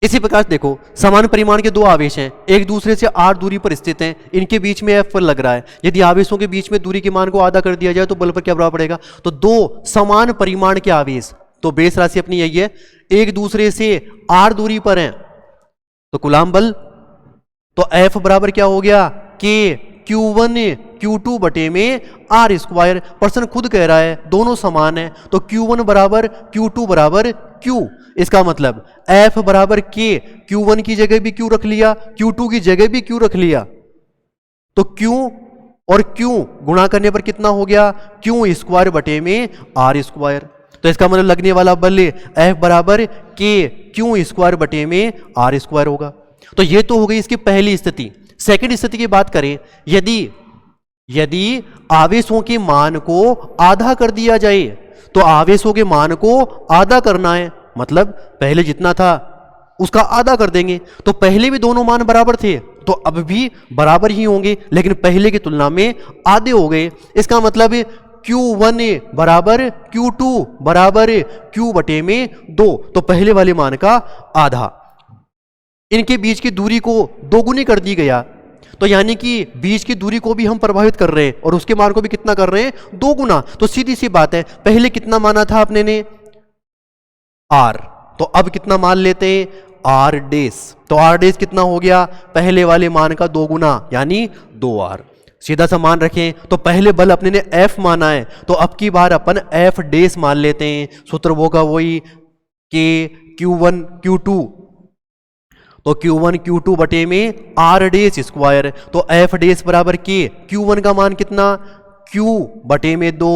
इसी प्रकार देखो, समान परिमाण के दो आवेश हैं, एक दूसरे से r दूरी पर स्थित हैं, इनके बीच में F बल लग रहा है। यदि आवेशों के बीच में दूरी के मान को आधा कर दिया जाए तो बल पर क्या प्रभाव पड़ेगा? तो दो समान परिमाण के आवेश, तो बेस राशि अपनी यही है, एक दूसरे से r दूरी पर हैं, तो कूलाम बल। तो F बराबर क्या हो गया? K Q1 Q2 बटे में आर स्क्वायर। प्रश्न खुद कह रहा है दोनों समान है, तो Q1 बराबर Q2 बराबर Q। इसका मतलब F बराबर K, Q1 की जगह भी Q रख लिया, Q2 की जगह भी Q रख लिया, तो Q और Q गुणा करने पर कितना हो गया? Q स्क्वायर बटे में आर स्क्वायर। तो इसका मतलब लगने वाला बल F बराबर K Q स्क्वायर बटे में आर स्क्वायर होगा। तो ये तो हो गई इसकी पहली स्थिति। सेकंड स्थिति की बात करें, यदि आवेशों के मान को आधा कर दिया जाए, तो आवेशों के मान को आधा करना है, मतलब पहले जितना था उसका आधा कर देंगे। तो पहले भी दोनों मान बराबर थे, तो अब भी बराबर ही होंगे, लेकिन पहले की तुलना में आधे हो गए। इसका मतलब Q1 बराबर Q2 बराबर Q बटे में 2, तो पहले वाले मान का आधा। इनके बीच की दूरी को दोगुनी कर दी गया, तो यानी कि बीच की दूरी को भी हम प्रभावित कर रहे हैं और उसके मान को भी कितना कर रहे हैं? 2 गुना। तो सीधी सी बात है, पहले कितना माना था अपने ने? R, तो अब कितना मान लेते हैं? R डेस। तो R डेस कितना हो गया? पहले वाले मान का 2 गुना, यानी 2R। सीधा सा मान रखें, तो पहले बल अपने ने F माना है, तो अब की बार अपन F डेस मान लेते हैं। सूत्र होगा वही K Q1 Q2, तो Q1 Q2 बटे में R डेस स्क्वायर। तो F डेस बराबर K, Q1 का मान कितना? Q बटे में 2,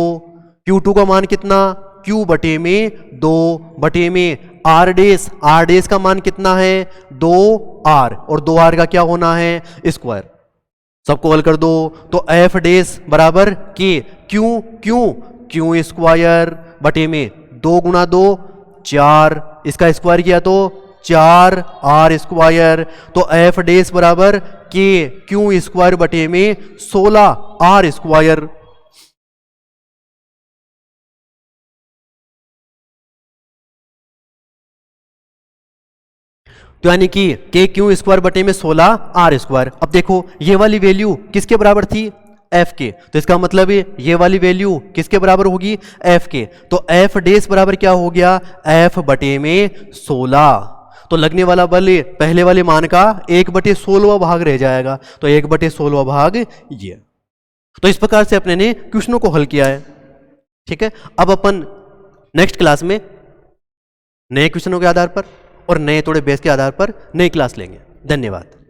Q2 का मान कितना? Q बटे में 2 बटे में R डेस का मान कितना है? 2R, और 2R का क्या होना है? स्क्वायर। सबको हल कर दो, तो F डेस बराबर K Q स्क्वायर बटे में 2 गुना 2 4, इसका स्क्वायर किया तो 4R स्क्वायर। तो F डेस बराबर K Q स्क्वायर बटे में 16R स्क्वायर। तो यानी कि के क्यू स्क्वायर बटे में 16 आर स्क्वायर। अब देखो ये वाली वैल्यू किसके बराबर थी, एफ के, तो इसका मतलब ये वाली वैल्यू किसके बराबर होगी, एफ के। तो एफ डेस बराबर क्या हो गया, एफ बटे में 16। तो लगने वाला बल पहले वाले मान का 1/16 भाग रह जाएगा, तो 1/16 भाग ये। तो इस प्रकार से अपने ने क्वेश्चनों को हल किया है। ठीक है, अब अपन नेक्स्ट क्लास में नए क्वेश्चनों के आधार पर और नए थोड़े बेस के आधार पर नई क्लास लेंगे। धन्यवाद।